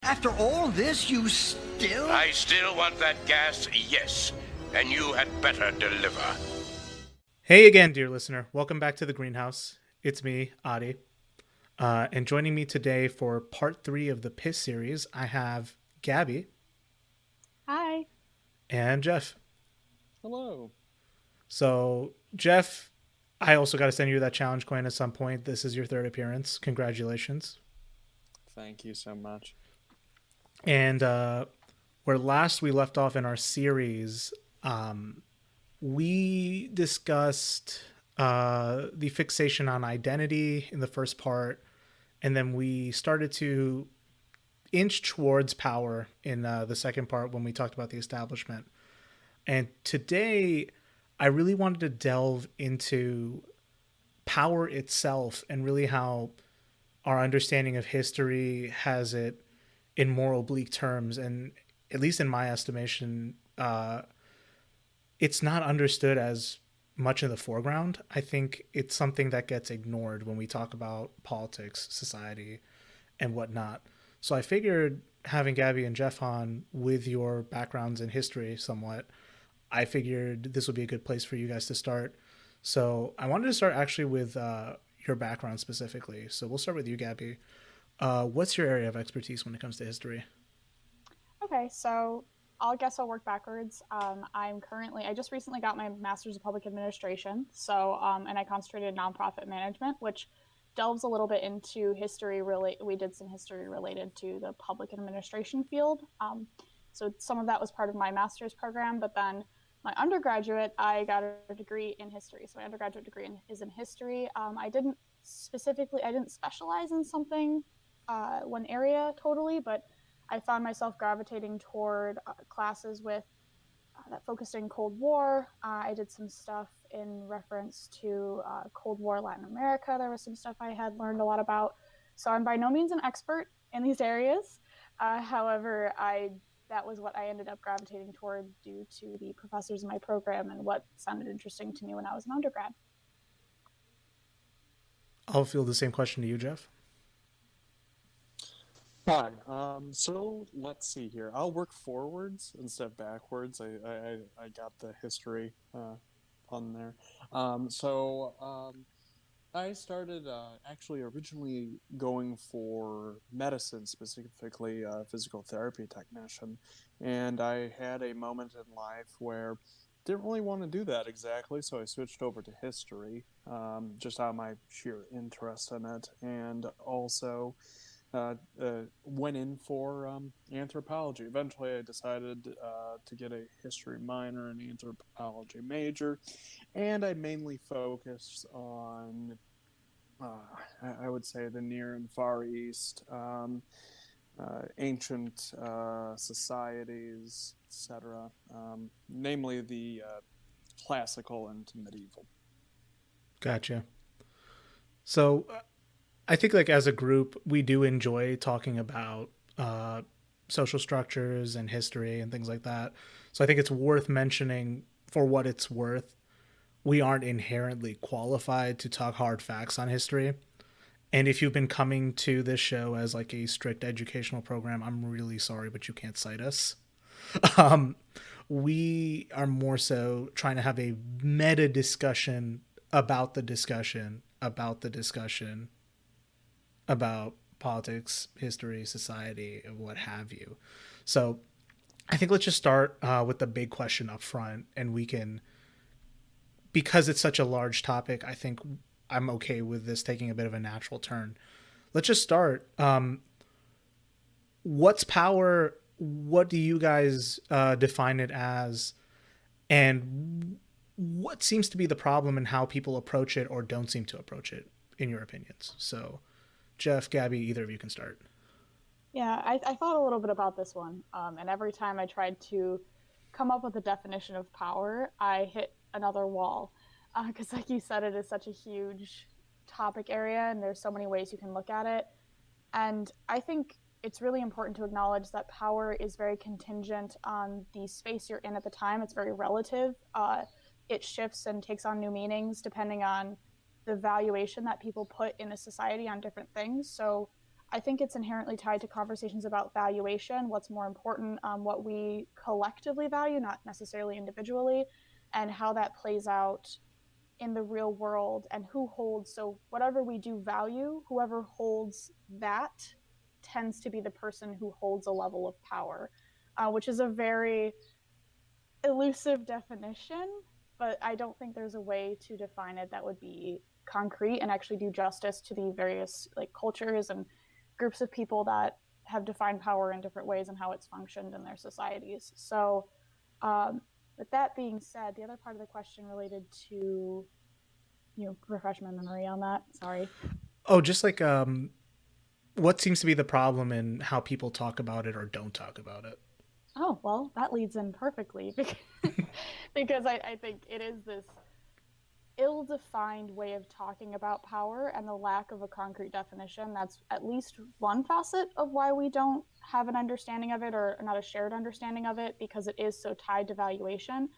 After all this, you still... I still want that gas, yes. And you had better deliver. Hey again, dear listener. Welcome back to the Greenhouse. It's me, Adi. And joining me today for part 3 of the Piss series, I have Gabby. Hi. And Jeff. Hello. So, Jeff, I also got to send you that challenge coin at some point. This is your 3rd appearance. Congratulations. Thank you so much. And where last we left off in our series, we discussed the fixation on identity in the first part, and then we started to inch towards power in the second part when we talked about the establishment. And today, I really wanted to delve into power itself and really how our understanding of history has it in more oblique terms. And at least in my estimation, it's not understood as much in the foreground. I think it's something that gets ignored when we talk about politics, society, and whatnot. So I figured having Gabby and Jeff on with your backgrounds in history somewhat, I figured this would be a good place for you guys to start. So I wanted to start actually with your background specifically. So we'll start with you, Gabby. What's your area of expertise when it comes to history? Okay, so I'll work backwards. I just recently got my master's of public administration. And I concentrated in nonprofit management, which delves a little bit into history. We did some history related to the public administration field. So some of that was part of my master's program, but then my undergraduate, I got a degree in history. So my undergraduate degree is in history. I didn't specialize in something, one area totally, but I found myself gravitating toward classes with that focused in Cold War. I did some stuff in reference to Cold War Latin America. There was some stuff I had learned a lot about. So I'm by no means an expert in these areas. However, that was what I ended up gravitating toward due to the professors in my program and what sounded interesting to me when I was an undergrad. I'll field the same question to you, Jeff. Hi. So let's see here. I'll work forwards instead of backwards. I got the history on there. I started actually originally going for medicine, specifically physical therapy technician, and I had a moment in life where didn't really want to do that exactly, so I switched over to history, just out of my sheer interest in it, and also went in for anthropology. Eventually, I decided to get a history minor and anthropology major, and I mainly focused on, I would say, the Near and Far East, ancient societies, etc., namely the classical and medieval. Gotcha. So I think like as a group, we do enjoy talking about social structures and history and things like that. So I think it's worth mentioning for what it's worth. We aren't inherently qualified to talk hard facts on history. And if you've been coming to this show as like a strict educational program, I'm really sorry, but you can't cite us. We are more so trying to have a meta discussion about the discussion about politics, history, society, and what have you. So I think let's just start with the big question up front, and we can, because it's such a large topic, I think I'm okay with this taking a bit of a natural turn. Let's just start. What's power? What do you guys define it as? And what seems to be the problem in how people approach it or don't seem to approach it, in your opinions? So Jeff, Gabby, either of you can start. Yeah, I thought a little bit about this one. And every time I tried to come up with a definition of power, I hit another wall. Because like you said, it is such a huge topic area and there's so many ways you can look at it. And I think it's really important to acknowledge that power is very contingent on the space you're in at the time. It's very relative. It shifts and takes on new meanings depending on the valuation that people put in a society on different things. So I think it's inherently tied to conversations about valuation, what's more important, what we collectively value, not necessarily individually, and how that plays out in the real world and who holds. So whatever we do value, whoever holds that tends to be the person who holds a level of power, which is a very elusive definition, but I don't think there's a way to define it that would be concrete and actually do justice to the various like cultures and groups of people that have defined power in different ways and how it's functioned in their societies. So with that being said, the other part of the question related to, refresh my memory on that. Sorry. Oh, just like what seems to be the problem in how people talk about it or don't talk about it? Oh, well, that leads in perfectly because I think it is this ill-defined way of talking about power and the lack of a concrete definition. That's at least one facet of why we don't have an understanding of it, or not a shared understanding of it, because it is so tied to valuation.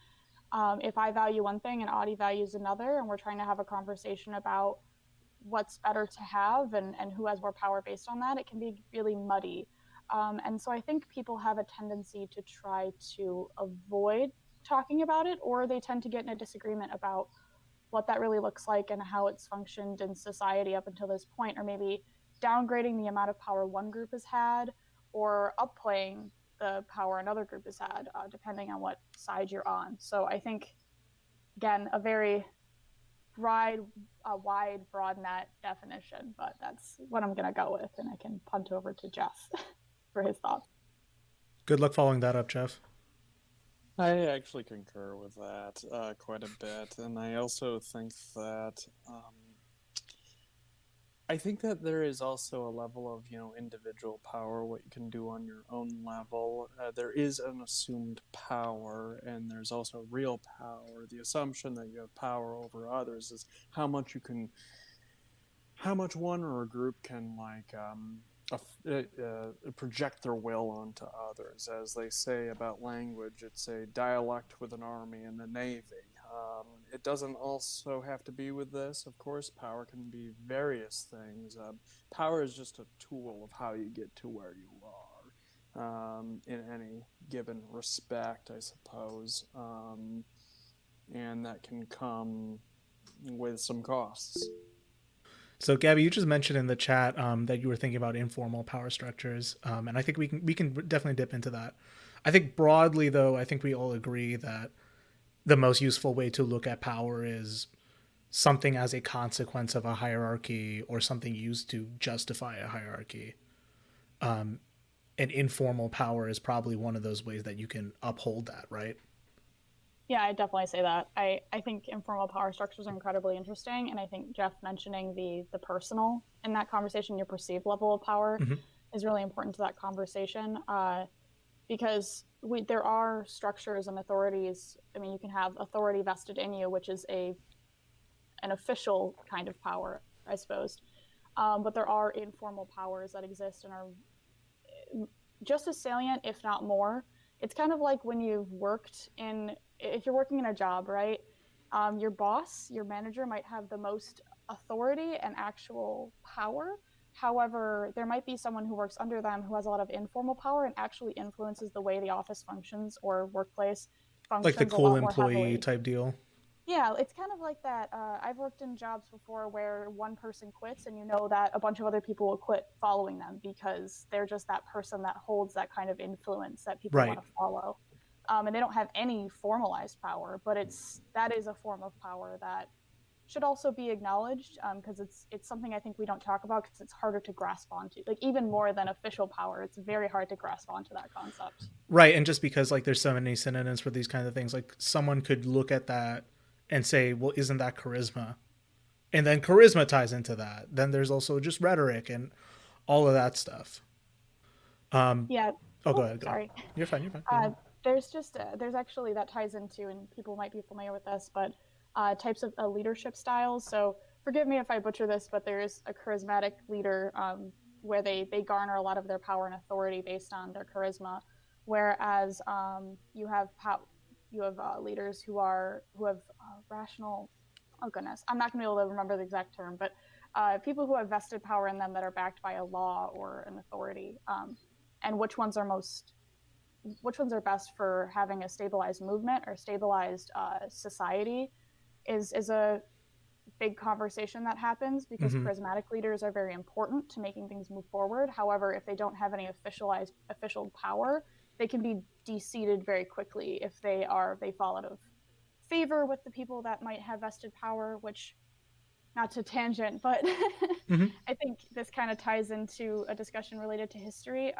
If I value one thing and Audie values another, and we're trying to have a conversation about what's better to have and who has more power based on that, it can be really muddy. And so I think people have a tendency to try to avoid talking about it, or they tend to get in a disagreement about what that really looks like and how it's functioned in society up until this point, or maybe downgrading the amount of power one group has had or upplaying the power another group has had, depending on what side you're on. So I think, again, a very wide, broad net definition, but that's what I'm going to go with, and I can punt over to Jeff for his thoughts. Good luck following that up, Jeff. I actually concur with that quite a bit, and I also think that there is also a level of individual power, what you can do on your own level. There is an assumed power, and there's also real power. The assumption that you have power over others is how much one or a group can project their will onto others. As they say about language, it's a dialect with an army and a navy. It doesn't also have to be with this, of course. Power can be various things. Power is just a tool of how you get to where you are in any given respect, I suppose. And that can come with some costs. So, Gabby, you just mentioned in the chat that you were thinking about informal power structures, and I think we can definitely dip into that. I think broadly, though, I think we all agree that the most useful way to look at power is something as a consequence of a hierarchy or something used to justify a hierarchy. And informal power is probably one of those ways that you can uphold that, right? Yeah, I definitely say that. I think informal power structures are incredibly interesting, and I think Jeff mentioning the personal in that conversation, your perceived level of power, is really important to that conversation, because there are structures and authorities. I mean, you can have authority vested in you, which is an official kind of power, I suppose, but there are informal powers that exist and are just as salient, if not more. It's kind of like when if you're working in a job, right? Your boss, your manager might have the most authority and actual power. However, there might be someone who works under them who has a lot of informal power and actually influences the way the office functions or workplace functions. Like the cool employee type deal. Yeah, it's kind of like that. I've worked in jobs before where one person quits and you know that a bunch of other people will quit following them because they're just that person that holds that kind of influence that people want to follow. And they don't have any formalized power, but that is a form of power that should also be acknowledged, because it's something I think we don't talk about because it's harder to grasp onto. Like, even more than official power, it's very hard to grasp onto that concept. Right, and just because like there's so many synonyms for these kinds of things, like someone could look at that and say, well, isn't that charisma? And then charisma ties into that. Then there's also just rhetoric and all of that stuff. Yeah. Oh, go ahead. Sorry. You're fine. There's actually, that ties into, and people might be familiar with this, but types of leadership styles. So forgive me if I butcher this, but there is a charismatic leader where they garner a lot of their power and authority based on their charisma. Whereas you have leaders who have rational. Oh goodness, I'm not going to be able to remember the exact term, but people who have vested power in them that are backed by a law or an authority, and which ones are best for having a stabilized movement or stabilized society is a big conversation that happens, because charismatic leaders are very important to making things move forward. However, if they don't have any official power, they can be de-seated very quickly if they fall out of favor with the people that might have vested power, which, not to tangent, but I think this kind of ties into a discussion related to history,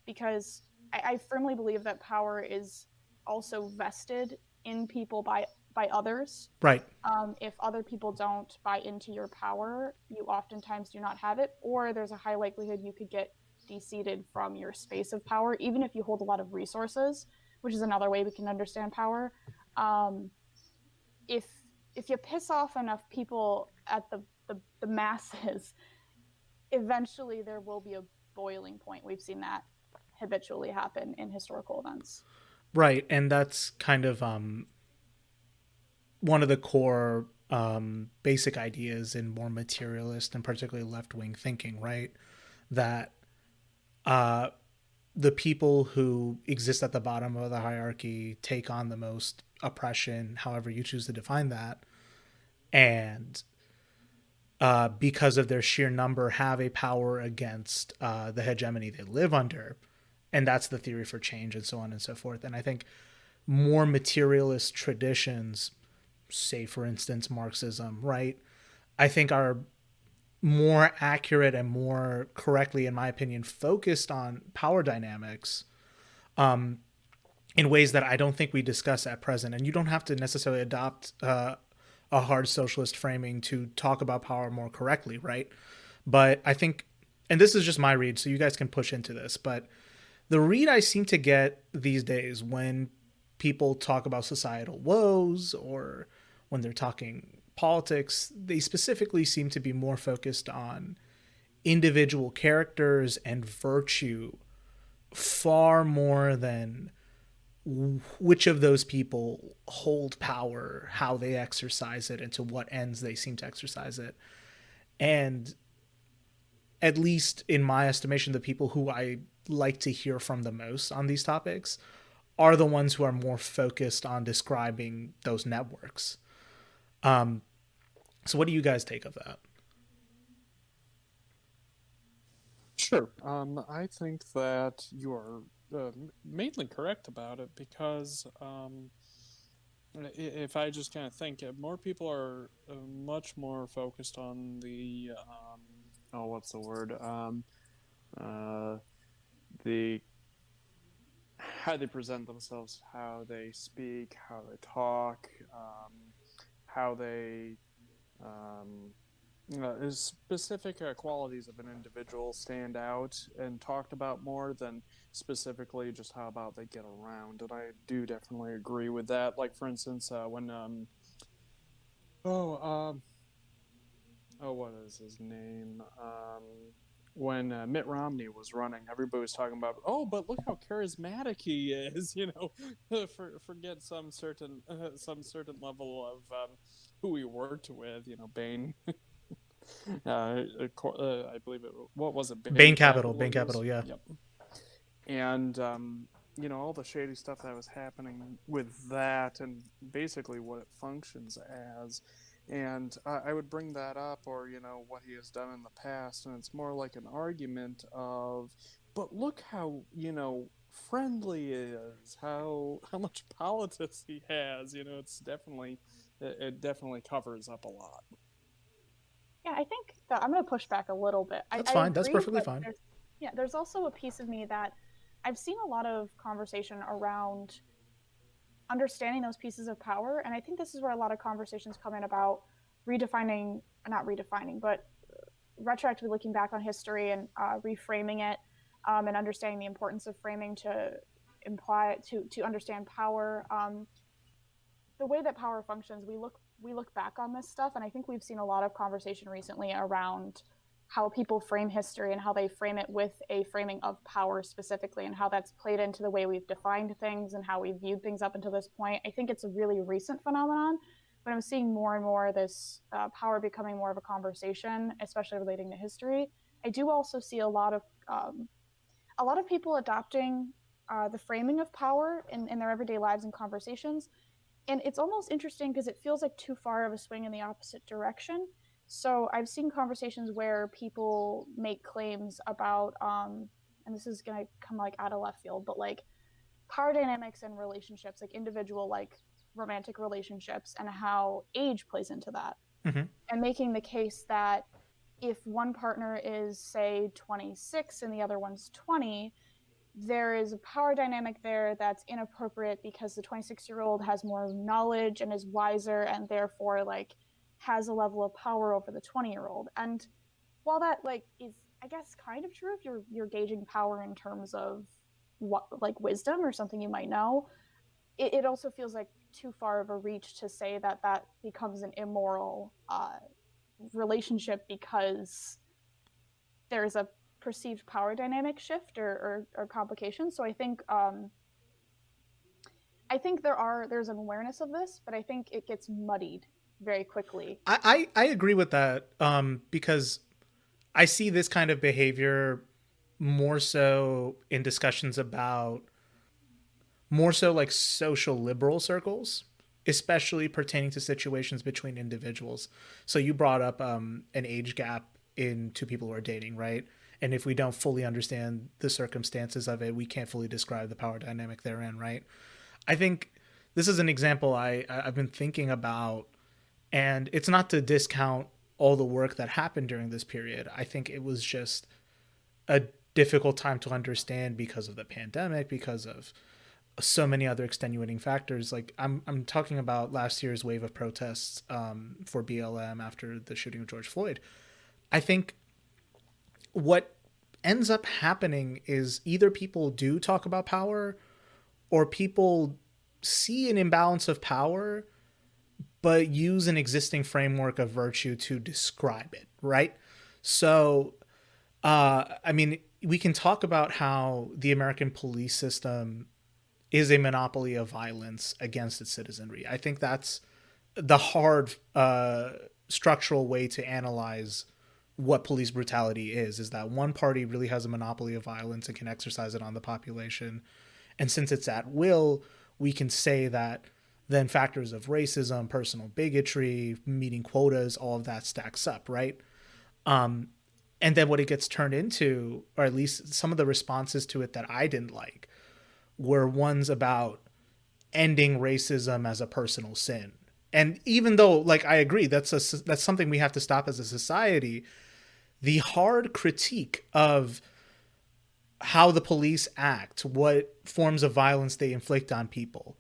because I firmly believe that power is also vested in people by others. Right. If other people don't buy into your power, you oftentimes do not have it, or there's a high likelihood you could get de-seated from your space of power, even if you hold a lot of resources, which is another way we can understand power. If you piss off enough people at the masses, eventually there will be a boiling point. We've seen that habitually happen in historical events. Right, and that's kind of one of the core basic ideas in more materialist and particularly left-wing thinking, right? That the people who exist at the bottom of the hierarchy take on the most oppression, however you choose to define that, and because of their sheer number have a power against the hegemony they live under. And that's the theory for change and so on and so forth. And I think more materialist traditions, say for instance Marxism, right, I think are more accurate and more correctly, in my opinion, focused on power dynamics in ways that I don't think we discuss at present. And you don't have to necessarily adopt a hard socialist framing to talk about power more correctly, right? But I think, and this is just my read, so you guys can push into this, but the read I seem to get these days when people talk about societal woes or when they're talking politics, they specifically seem to be more focused on individual characters and virtue far more than which of those people hold power, how they exercise it, and to what ends they seem to exercise it. And at least in my estimation, the people who I like to hear from the most on these topics are the ones who are more focused on describing those networks. So what do you guys take of that? Sure. I think that you are mainly correct about it, because if I just kind of think, more people are much more focused on the what's the word? The how they present themselves, how they speak, how they talk, how they specific qualities of an individual stand out and talked about more than specifically just how about they get around. And I do definitely agree with that. Like, for instance, when what is his name? When Mitt Romney was running, everybody was talking about, oh, but look how charismatic he is, forget some certain level of who he worked with, Bain. I believe it. What was it? Bain Capital, yeah. Yep. And all the shady stuff that was happening with that, and basically what it functions as. And I would bring that up, or what he has done in the past, and it's more like an argument of, but look how friendly he is, how much politics he has. It's definitely it definitely covers up a lot. Yeah, I think that I'm going to push back a little bit. That's I fine. agree, That's perfectly fine. There's also a piece of me that I've seen a lot of conversation around understanding those pieces of power. And I think this is where a lot of conversations come in about not redefining, but retroactively looking back on history and reframing it, and understanding the importance of framing to understand power. The way that power functions, we look back on this stuff, and I think we've seen a lot of conversation recently around how people frame history and how they frame it with a framing of power specifically, and how that's played into the way we've defined things and how we've viewed things up until this point. I think it's a really recent phenomenon, when I'm seeing more and more this power becoming more of a conversation, especially relating to history, I do also see a lot of people adopting the framing of power in their everyday lives and conversations. And it's almost interesting because it feels like too far of a swing in the opposite direction. So I've seen conversations where people make claims about, and this is going to come like out of left field, but like power dynamics and relationships, like individual, like romantic relationships, and how age plays into that. Mm-hmm. And making the case that if one partner is, say, 26 and the other one's 20, there is a power dynamic there that's inappropriate because the 26-year-old has more knowledge and is wiser and therefore like has a level of power over the 20-year-old. And while that like is, I guess, kind of true if you're gauging power in terms of what like wisdom or something you might know, it also feels like too far of a reach to say that that becomes an immoral relationship because there's a perceived power dynamic shift or complication. So I think there's an awareness of this, but I think it gets muddied very quickly. I agree with that because I see this kind of behavior more so in discussions about more so like social liberal circles, especially pertaining to situations between individuals. So you brought up an age gap in two people who are dating, right? And if we don't fully understand the circumstances of it, we can't fully describe the power dynamic therein, right? I think this is an example I've been thinking about, and it's not to discount all the work that happened during this period. I think it was just a difficult time to understand because of the pandemic, because of so many other extenuating factors. Like I'm talking about last year's wave of protests for BLM after the shooting of George Floyd. I think what ends up happening is either people do talk about power or people see an imbalance of power but use an existing framework of virtue to describe it, right? So I mean, we can talk about how the American police system is a monopoly of violence against its citizenry. I think that's the hard structural way to analyze what police brutality is that one party really has a monopoly of violence and can exercise it on the population. And since it's at will, we can say that then factors of racism, personal bigotry, meeting quotas, all of that stacks up, right? And then what it gets turned into, or at least some of the responses to it that I didn't like, were ones about ending racism as a personal sin. And even though, like, I agree, that's something we have to stop as a society, the hard critique of how the police act, what forms of violence they inflict on people.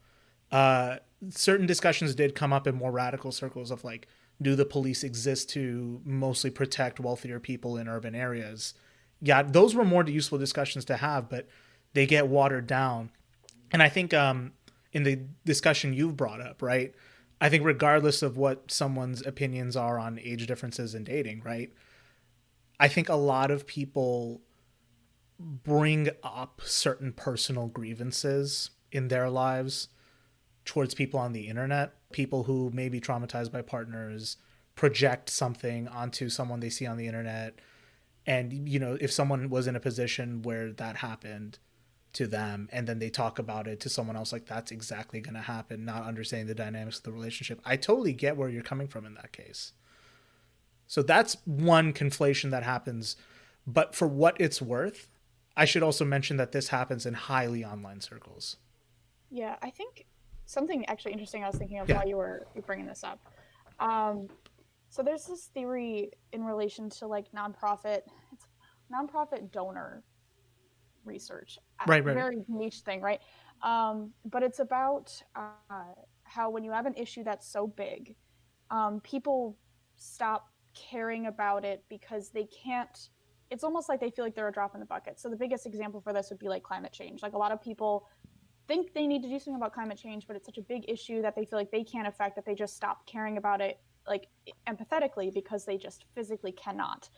Certain discussions did come up in more radical circles of like, do the police exist to mostly protect wealthier people in urban areas? Yeah, those were more useful discussions to have, but they get watered down. And I think in the discussion you've brought up, right, I think regardless of what someone's opinions are on age differences in dating, right, I think a lot of people bring up certain personal grievances in their lives towards people on the internet. People who may be traumatized by partners project something onto someone they see on the internet. And, you know, if someone was in a position where that happened to them and then they talk about it to someone else, like that's exactly going to happen, not understanding the dynamics of the relationship. I totally get where you're coming from in that case. So that's one conflation that happens. But for what it's worth, I should also mention that this happens in highly online circles. Yeah, I think something actually interesting I was thinking of Yeah. while you were bringing this up. So there's this theory in relation to like nonprofit donor research. Right. Very niche thing, right? But it's about how when you have an issue that's so big, people stop caring about it because they can't. It's almost like they feel like they're a drop in the bucket. So the biggest example for this would be like climate change. Like a lot of people think they need to do something about climate change, but it's such a big issue that they feel like they can't affect that they just stop caring about it, like empathetically, because they just physically cannot.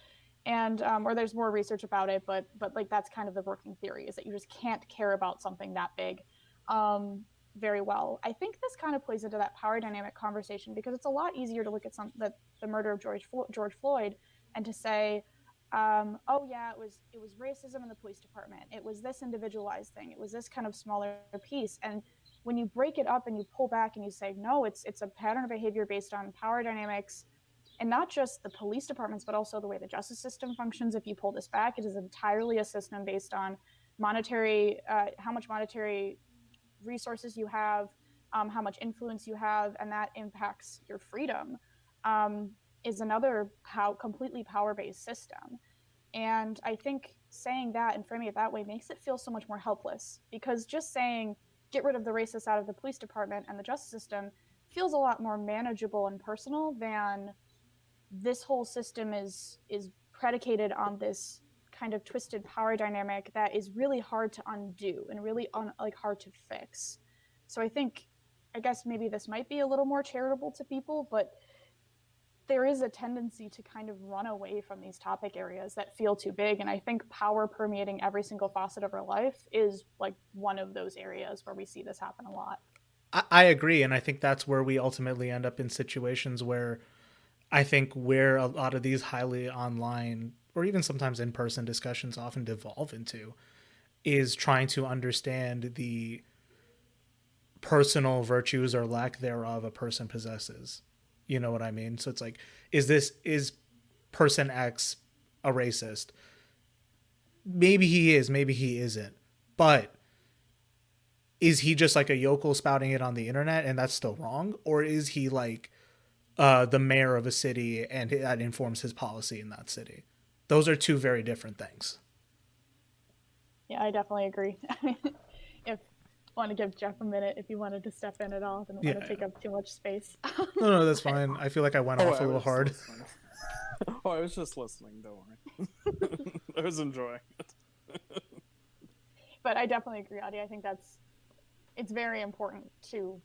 And or there's more research about it, but like that's kind of the working theory, is that you just can't care about something that big. very well. I think this kind of plays into that power dynamic conversation because it's a lot easier to look at the murder of George Floyd and to say, oh yeah, it was racism in the police department. It was this individualized thing. It was this kind of smaller piece. And when you break it up and you pull back and you say, no, it's a pattern of behavior based on power dynamics, and not just the police departments, but also the way the justice system functions. If you pull this back, it is entirely a system based on how much monetary resources you have, how much influence you have, and that impacts your freedom. Is another completely power-based system. And I think saying that and framing it that way makes it feel so much more helpless, because just saying get rid of the racists out of the police department and the justice system feels a lot more manageable and personal than this whole system is predicated on this kind of twisted power dynamic that is really hard to undo and really hard to fix. So I guess maybe this might be a little more charitable to people, but there is a tendency to kind of run away from these topic areas that feel too big. And I think power permeating every single facet of our life is like one of those areas where we see this happen a lot. I agree. And I think that's where we ultimately end up in situations where I think where a lot of these highly online or even sometimes in-person discussions often devolve into is trying to understand the personal virtues or lack thereof a person possesses. You know what I mean? So it's like, is person X a racist? Maybe he is, maybe he isn't. But is he just like a yokel spouting it on the internet and that's still wrong? Or is he like the mayor of a city and that informs his policy in that city? Those are two very different things. Yeah, I definitely agree. If I want to give Jeff a minute, if you wanted to step in at all, didn't want to take up too much space. No, that's fine. I feel like I went off a little hard. I was just listening. Don't worry. I was enjoying it. But I definitely agree, Adi. I think it's very important to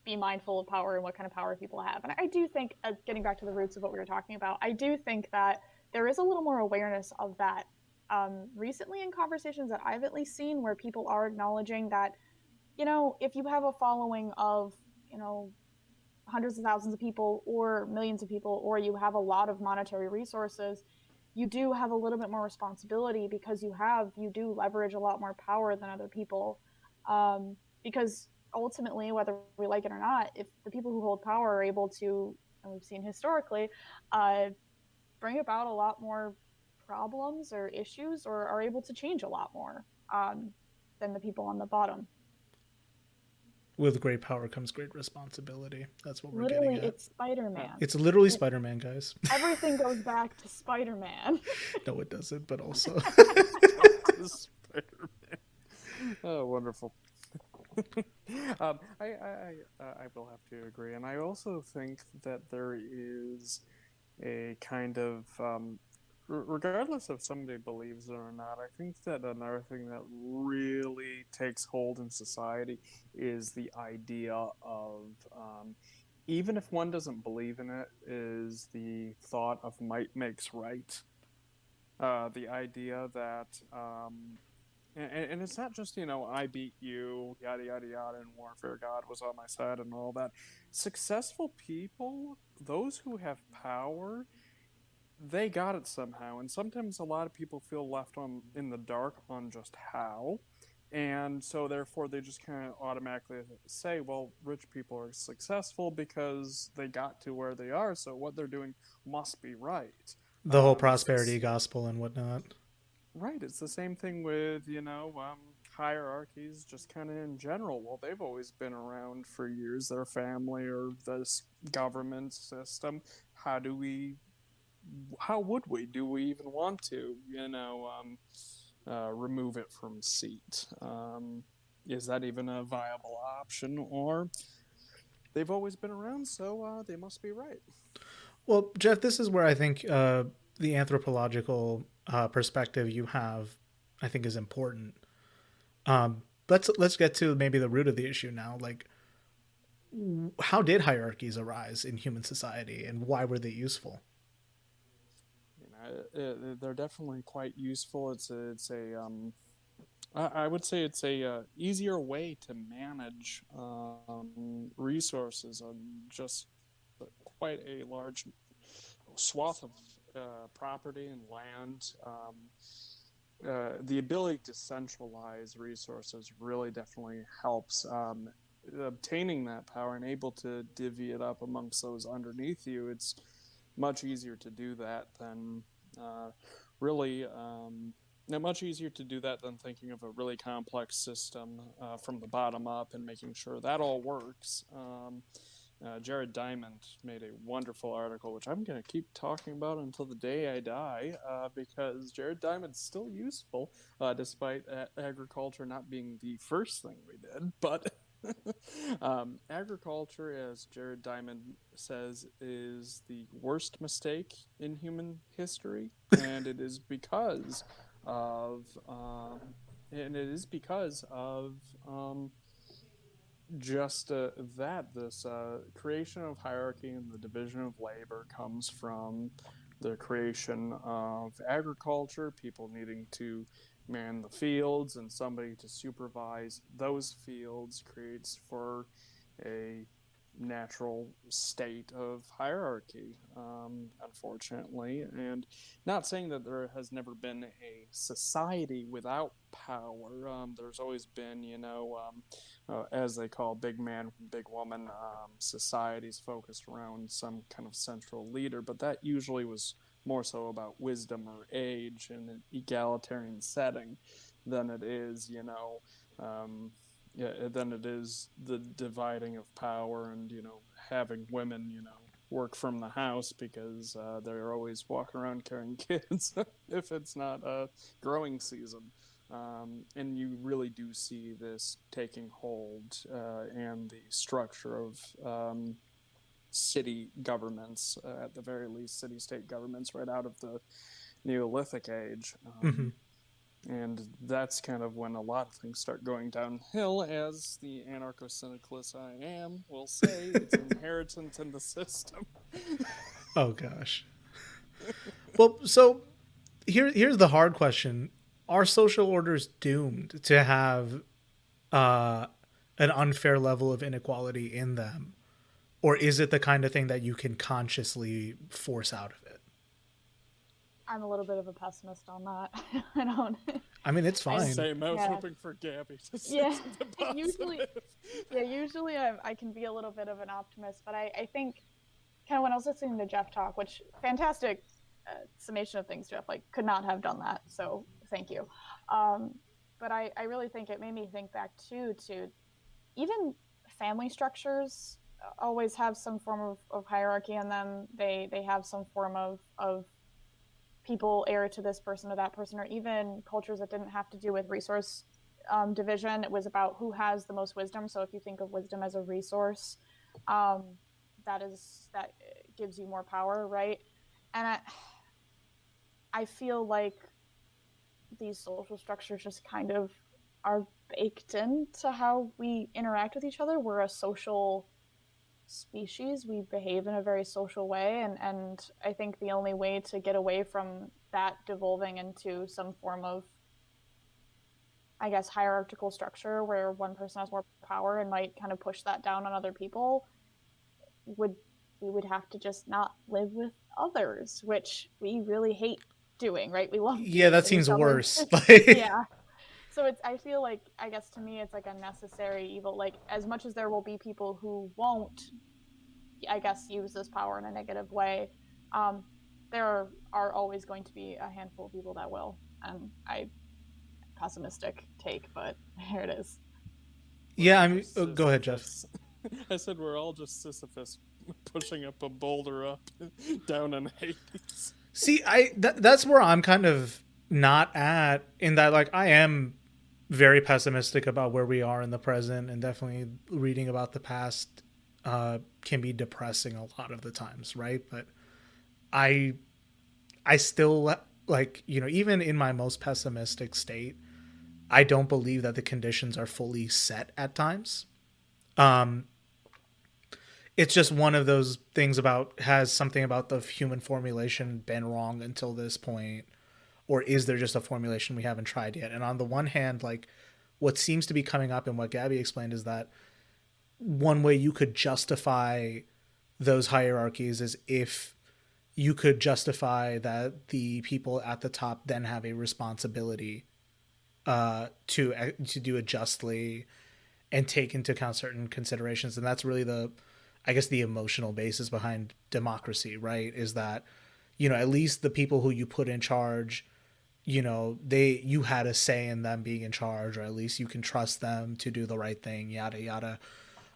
be mindful of power and what kind of power people have. And I do think, getting back to the roots of what we were talking about, I do think that there is a little more awareness of that recently in conversations that I've at least seen, where people are acknowledging that, if you have a following of, hundreds of thousands of people or millions of people, or you have a lot of monetary resources, you do have a little bit more responsibility because you do leverage a lot more power than other people. Because ultimately, whether we like it or not, if the people who hold power are able to, and we've seen historically, bring about a lot more problems or issues, or are able to change a lot more than the people on the bottom. With great power comes great responsibility. That's what we're Literally, getting at. it's Spider-Man. It's literally Spider-Man, guys. Everything goes back to Spider-Man. No, it doesn't, but also. Spider-Man. Oh, wonderful. I will have to agree. And I also think that there is a kind of, regardless if somebody believes it or not, I think that another thing that really takes hold in society is the idea of, even if one doesn't believe in it, is the thought of might makes right. The idea that, and it's not just, I beat you, yada, yada, yada, in warfare, God was on my side and all that. Successful people, those who have power, they got it somehow. And sometimes a lot of people feel left in the dark on just how. And so therefore they just kind of automatically say, well, rich people are successful because they got to where they are, so what they're doing must be right. The whole prosperity gospel and whatnot. Right. It's the same thing with, hierarchies just kind of in general. Well, they've always been around for years, their family or this government system. How would we, do we even want to, remove it from seat? Is that even a viable option? Or they've always been around, so they must be right. Well, Jeff, this is where I think the anthropological perspective you have, I think, is important. Let's get to maybe the root of the issue now. Like, how did hierarchies arise in human society, and why were they useful? They're definitely quite useful. It's a I would say it's a easier way to manage resources on just quite a large swath of property and land. The ability to centralize resources really definitely helps. Obtaining that power and able to divvy it up amongst those underneath you, it's much easier to do that than really. Much easier to do that than thinking of a really complex system from the bottom up and making sure that all works. Jared Diamond made a wonderful article, which I'm going to keep talking about until the day I die, because Jared Diamond's still useful, despite agriculture not being the first thing we did. But agriculture, as Jared Diamond says, is the worst mistake in human history, and it is because of just that this creation of hierarchy and the division of labor comes from the creation of agriculture, people needing to man the fields and somebody to supervise those fields creates for a natural state of hierarchy, unfortunately. And not saying that there has never been a society without power. There's always been, as they call big man, big woman societies focused around some kind of central leader, but that usually was more so about wisdom or age in an egalitarian setting than it is, than it is the dividing of power and, having women, work from the house because they're always walking around carrying kids if it's not a growing season. And you really do see this taking hold and the structure of city governments, at the very least, city-state governments, right out of the Neolithic age. And that's kind of when a lot of things start going downhill, as the anarcho-syndicalist I am will say, it's inheritance in the system. Oh, gosh. Well, so here's the hard question. Are social orders doomed to have an unfair level of inequality in them? Or is it the kind of thing that you can consciously force out of it? I'm a little bit of a pessimist on that. I don't. I mean, it's fine. Same. I was hoping for Gabby to say something positive. Usually I can be a little bit of an optimist, but I think kind of when I was listening to Jeff talk, which fantastic summation of things, Jeff, like could not have done that. So thank you. But I really think it made me think back too to even family structures always have some form of hierarchy in them. They have some form of people heir to this person or that person, or even cultures that didn't have to do with resource division. It was about who has the most wisdom. So if you think of wisdom as a resource, that gives you more power, right? And I feel like these social structures just kind of are baked into how we interact with each other. We're a social species. We behave in a very social way, and I think the only way to get away from that devolving into some form of, I guess, hierarchical structure where one person has more power and might kind of push that down on other people we would have to just not live with others, which we really hate doing, right? We love that seems worse. Yeah. So I feel like, I guess to me, it's like a necessary evil. Like, as much as there will be people who won't, I guess, use this power in a negative way, there are always going to be a handful of people that will. And pessimistic take, but here it is. Yeah, I mean, go ahead, Jeff. I said we're all just Sisyphus pushing up a boulder up down in Hades. See, that's where I'm kind of not at, in that, like, I am very pessimistic about where we are in the present, and definitely reading about the past can be depressing a lot of the times, right? But I still, like, even in my most pessimistic state, I don't believe that the conditions are fully set at times. It's just one of those things about, has something about the human formulation been wrong until this point? or is there just a formulation we haven't tried yet? And on the one hand, like what seems to be coming up and what Gabby explained is that one way you could justify those hierarchies is if you could justify that the people at the top then have a responsibility to do it justly and take into account certain considerations. And that's really the emotional basis behind democracy, right? Is that, at least the people who you put in charge, you had a say in them being in charge, or at least you can trust them to do the right thing, yada yada.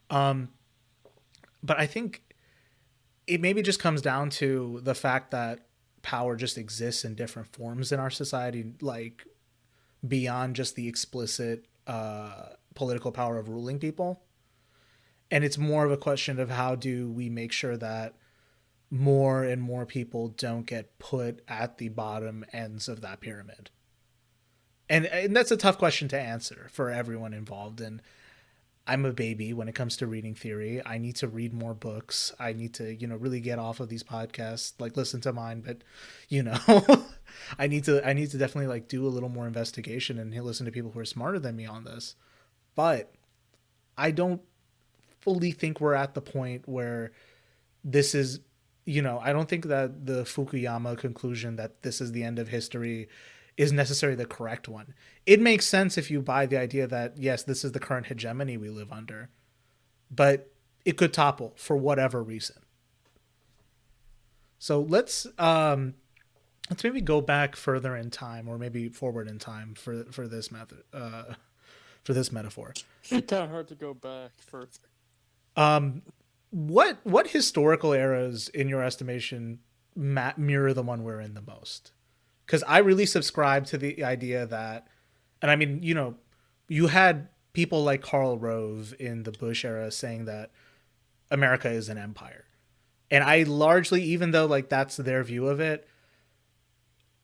But I think it maybe just comes down to the fact that power just exists in different forms in our society, like beyond just the explicit political power of ruling people. And it's more of a question of how do we make sure that more and more people don't get put at the bottom ends of that pyramid. And that's a tough question to answer for everyone involved. And I'm a baby when it comes to reading theory. I need to read more books. I need to, really get off of these podcasts, like listen to mine, but I need to definitely like do a little more investigation and listen to people who are smarter than me on this. But I don't fully think we're at the point where this is, I don't think that the Fukuyama conclusion that this is the end of history is necessarily the correct one. It makes sense if you buy the idea that, yes, this is the current hegemony we live under, but it could topple for whatever reason. So let's maybe go back further in time, or maybe forward in time for this method, for this metaphor. It's kind of hard to go back further. What historical eras, in your estimation, mirror the one we're in the most? Because I really subscribe to the idea that, and I mean, you had people like Karl Rove in the Bush era saying that America is an empire. And I largely, even though like that's their view of it,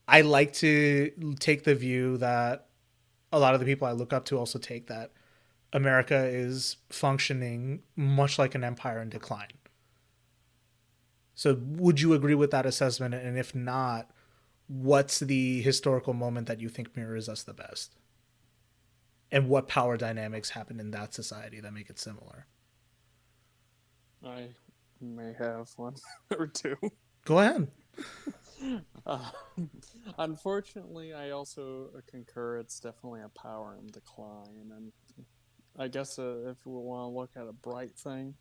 I like to take the view that a lot of the people I look up to also take, that America is functioning much like an empire in decline. So would you agree with that assessment? And if not, what's the historical moment that you think mirrors us the best? And what power dynamics happen in that society that make it similar? I may have one or two. Go ahead. Unfortunately, I also concur it's definitely a power in decline. And I guess if we want to look at a bright thing,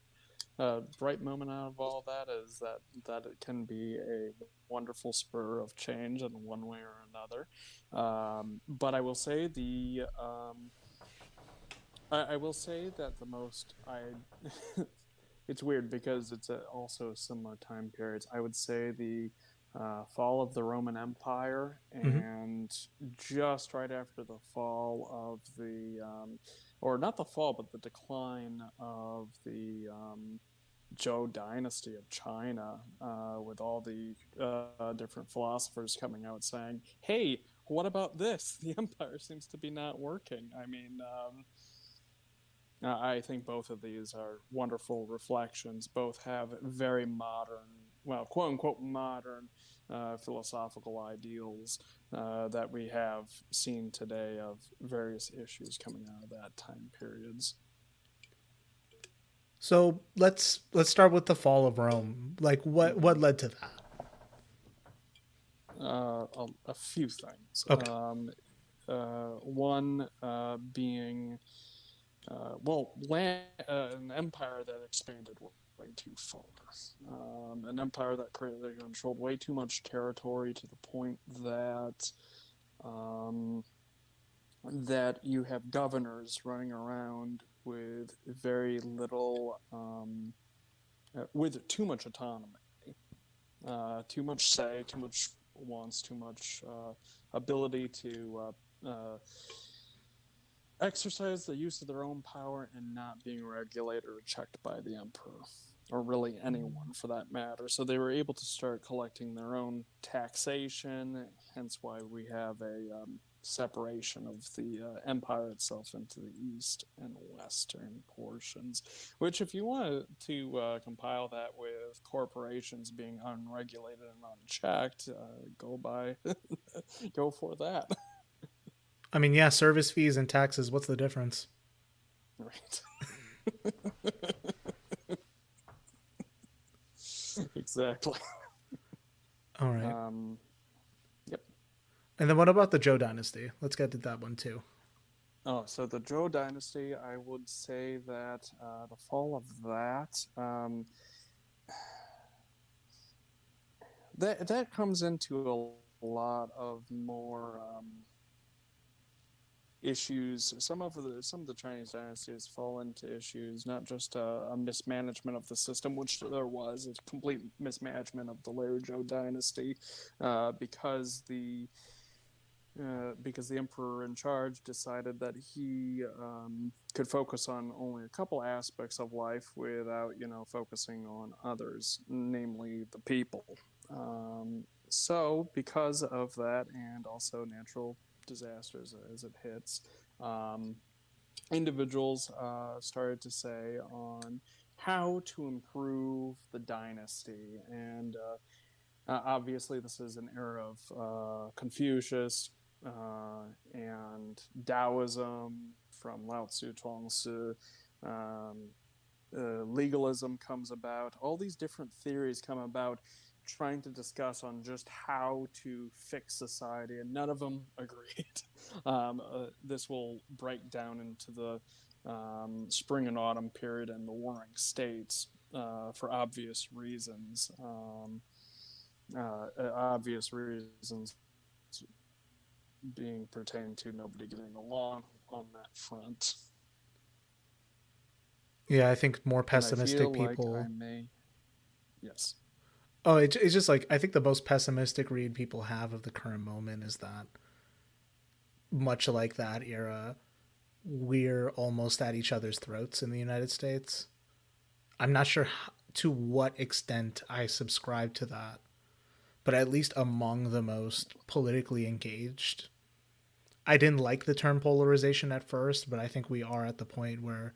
bright moment out of all that is that it can be a wonderful spur of change in one way or another. But I will say I will say that the most it's weird because it's also similar time periods. I would say the fall of the Roman Empire, and just right after the fall of the or not the fall, but the decline of the Zhou dynasty of China, with all the different philosophers coming out saying, hey, what about this? The empire seems to be not working. I mean, I think both of these are wonderful reflections. Both have very modern, well, quote unquote modern philosophical ideals that we have seen today of various issues coming out of that time periods. So let's start with the fall of Rome. Like what led to that? A few things. Okay. One being, an empire that expanded way too far. An empire that controlled way too much territory to the point that that you have governors running around with very little, with too much autonomy, too much say, too much wants, too much ability to exercise the use of their own power and not being regulated or checked by the emperor, or really anyone for that matter. So they were able to start collecting their own taxation, hence why we have a separation of the empire itself into the east and western portions, which if you want to compile that with corporations being unregulated and unchecked, go by Go for that. I mean, yeah, service fees and taxes. What's the difference? Right. Exactly. All right. Yep. And then what about the Zhou dynasty? Let's get to that one too. Oh, so the Zhou dynasty, I would say that the fall of that, that comes into a lot of more issues. Some of the Chinese dynasties fall into issues, not just a mismanagement of the system, which there was a complete mismanagement of the later Zhou dynasty, because the emperor in charge decided that he could focus on only a couple aspects of life without, focusing on others, namely the people. So, because of that, and also natural disasters as it hits, individuals started to say on how to improve the dynasty. And obviously, this is an era of Confucius and Taoism from Lao Tzu, Chuang Tzu. Legalism comes about. All these different theories come about trying to discuss on just how to fix society, and none of them agreed. This will break down into the spring and autumn period and the warring states for obvious reasons. Obvious reasons being pertaining to nobody getting along on that front. Yeah, I think more And I pessimistic feel people. like I may. Yes. Oh, it's just like I think the most pessimistic read people have of the current moment is that, much like that era, we're almost at each other's throats in the United States. I'm not sure to what extent I subscribe to that, but at least among the most politically engaged. I didn't like the term polarization at first, but I think we are at the point where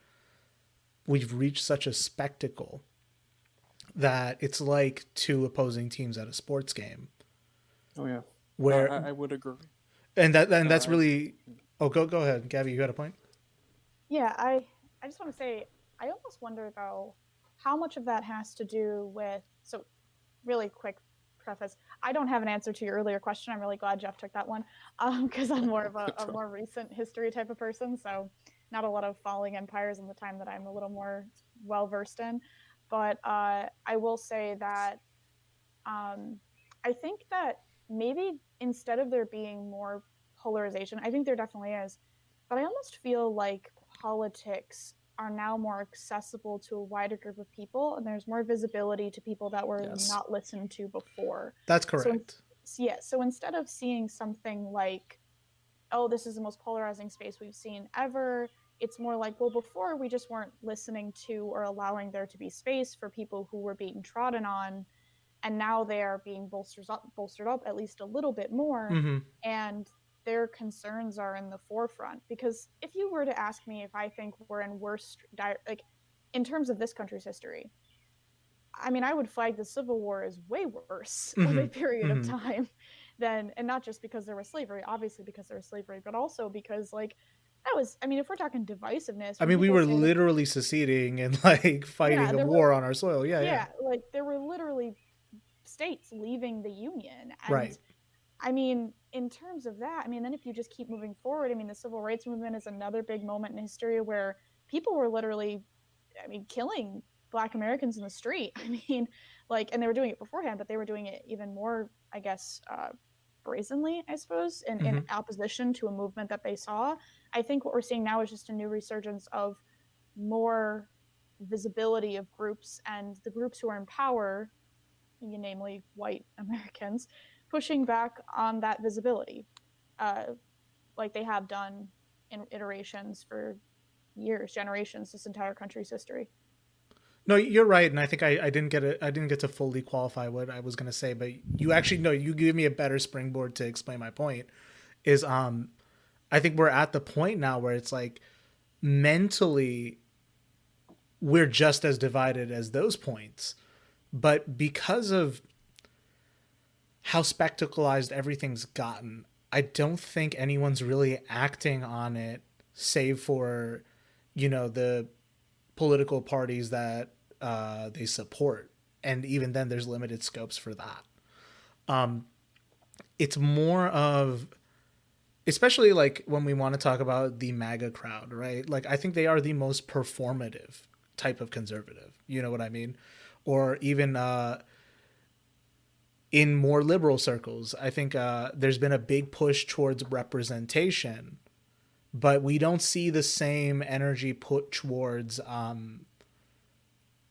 we've reached such a spectacle that it's like two opposing teams at a sports game. Oh yeah. Where I would agree. and that's I, really. Oh, go ahead, Gabby. You had a point. Yeah, I just want to say I almost wonder though how much of that has to do with so really quick preface. I don't have an answer to your earlier question. I'm really glad Jeff took that one because I'm more of a more recent history type of person. So not a lot of falling empires in the time that I'm a little more well versed in. But I will say that I think that maybe instead of there being more polarization, I think there definitely is, but I almost feel like politics are now more accessible to a wider group of people, and there's more visibility to people that were Yes. not listened to before. That's So, correct. yeah, so instead of seeing something like, oh, this is the most polarizing space we've seen ever, it's more like, well, before we just weren't listening to or allowing there to be space for people who were being trodden on, and now they are being bolstered up at least a little bit more, Mm-hmm. and their concerns are in the forefront. Because if you were to ask me if I think we're in worse, like in terms of this country's history, I mean, I would flag the Civil War as way worse of a Mm-hmm. period of Mm-hmm. time than, and not just because there was slavery, obviously because there was slavery, but also because like that was, I mean, if we're talking divisiveness, I when mean, we people were say like, literally seceding and like yeah, fighting a there were, war on our soil. Yeah, yeah. yeah, like there were literally states leaving the Union. And Right. I mean, in terms of that, I mean, then if you just keep moving forward, I mean, the civil rights movement is another big moment in history where people were literally, I mean, killing Black Americans in the street. I mean, like, and they were doing it beforehand, but they were doing it even more, I guess, brazenly, I suppose, in Mm-hmm. opposition to a movement that they saw. I think what we're seeing now is just a new resurgence of more visibility of groups, and the groups who are in power, namely white Americans, pushing back on that visibility, uh, like they have done in iterations for years, generations, this entire country's history. No, you're right, and I think I didn't get it. I didn't get to fully qualify what I was going to say, but you actually no, you give me a better springboard to explain my point. Is I think we're at the point now where it's like mentally we're just as divided as those points, but because of how spectacleized everything's gotten. I don't think anyone's really acting on it, save for, the political parties that they support, and even then, there's limited scopes for that. It's more of, especially like when we want to talk about the MAGA crowd, right? Like I think they are the most performative type of conservative. You know what I mean? Or even in more liberal circles, I think there's been a big push towards representation, but we don't see the same energy put towards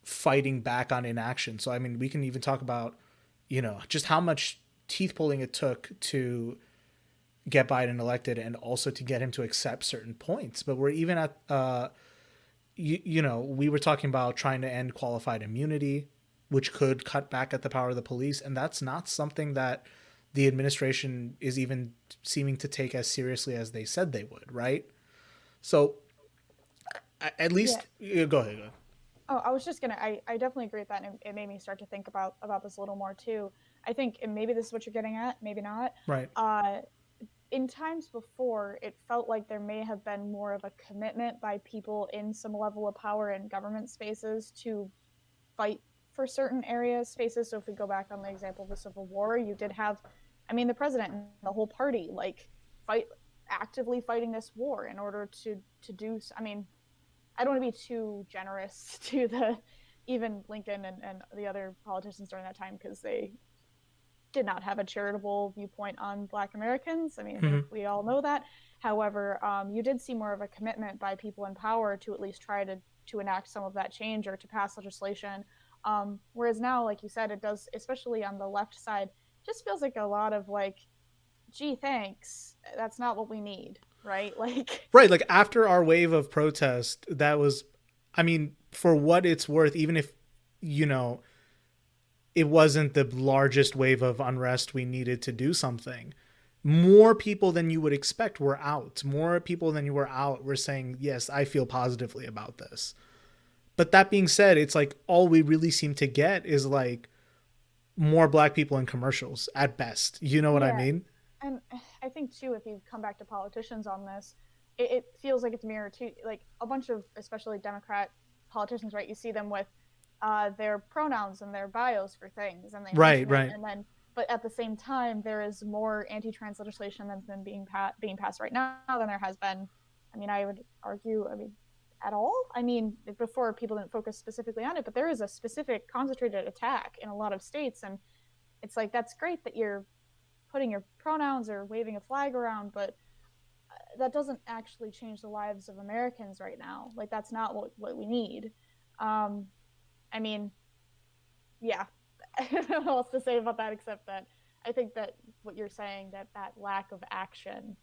fighting back on inaction. So, I mean, we can even talk about, just how much teeth pulling it took to get Biden elected and also to get him to accept certain points. But we're even at, we were talking about trying to end qualified immunity, which could cut back at the power of the police. And that's not something that the administration is even seeming to take as seriously as they said they would, right? So at least, go ahead. Oh, I was just gonna. I definitely agree with that, and it made me start to think about this a little more too. I think, and maybe this is what you're getting at, maybe not. Right. In times before, it felt like there may have been more of a commitment by people in some level of power in government spaces to fight for certain areas, spaces. So if we go back on the example of the Civil War, you did have, the president and the whole party actively fighting this war in order to do. I don't want to be too generous to even Lincoln and the other politicians during that time, because they did not have a charitable viewpoint on Black Americans. I think we all know that. However, you did see more of a commitment by people in power to at least try to enact some of that change or to pass legislation. Whereas now, like you said, it does, especially on the left side, just feels like a lot of like, gee, thanks. That's not what we need. Right. Right. Like after our wave of protest, that was, for what it's worth, even if, it wasn't the largest wave of unrest we needed to do something, more people than you would expect were out. More people than you were out were saying, yes, I feel positively about this. But that being said, it's like all we really seem to get is like more Black people in commercials at best. You know what I mean? And I think too, if you come back to politicians on this, it feels like it's mirrored too. Like a bunch of, especially Democrat politicians, right? You see them with their pronouns and their bios for things, and they right. And then, but at the same time, there is more anti-trans legislation that's been being passed right now than there has been. I would argue, at all. Before people didn't focus specifically on it, but there is a specific concentrated attack in a lot of states, and it's like that's great that you're putting your pronouns or waving a flag around, but that doesn't actually change the lives of Americans right now. Like that's not what we need. Yeah, I don't know what else to say about that, except that I think that what you're saying, that lack of action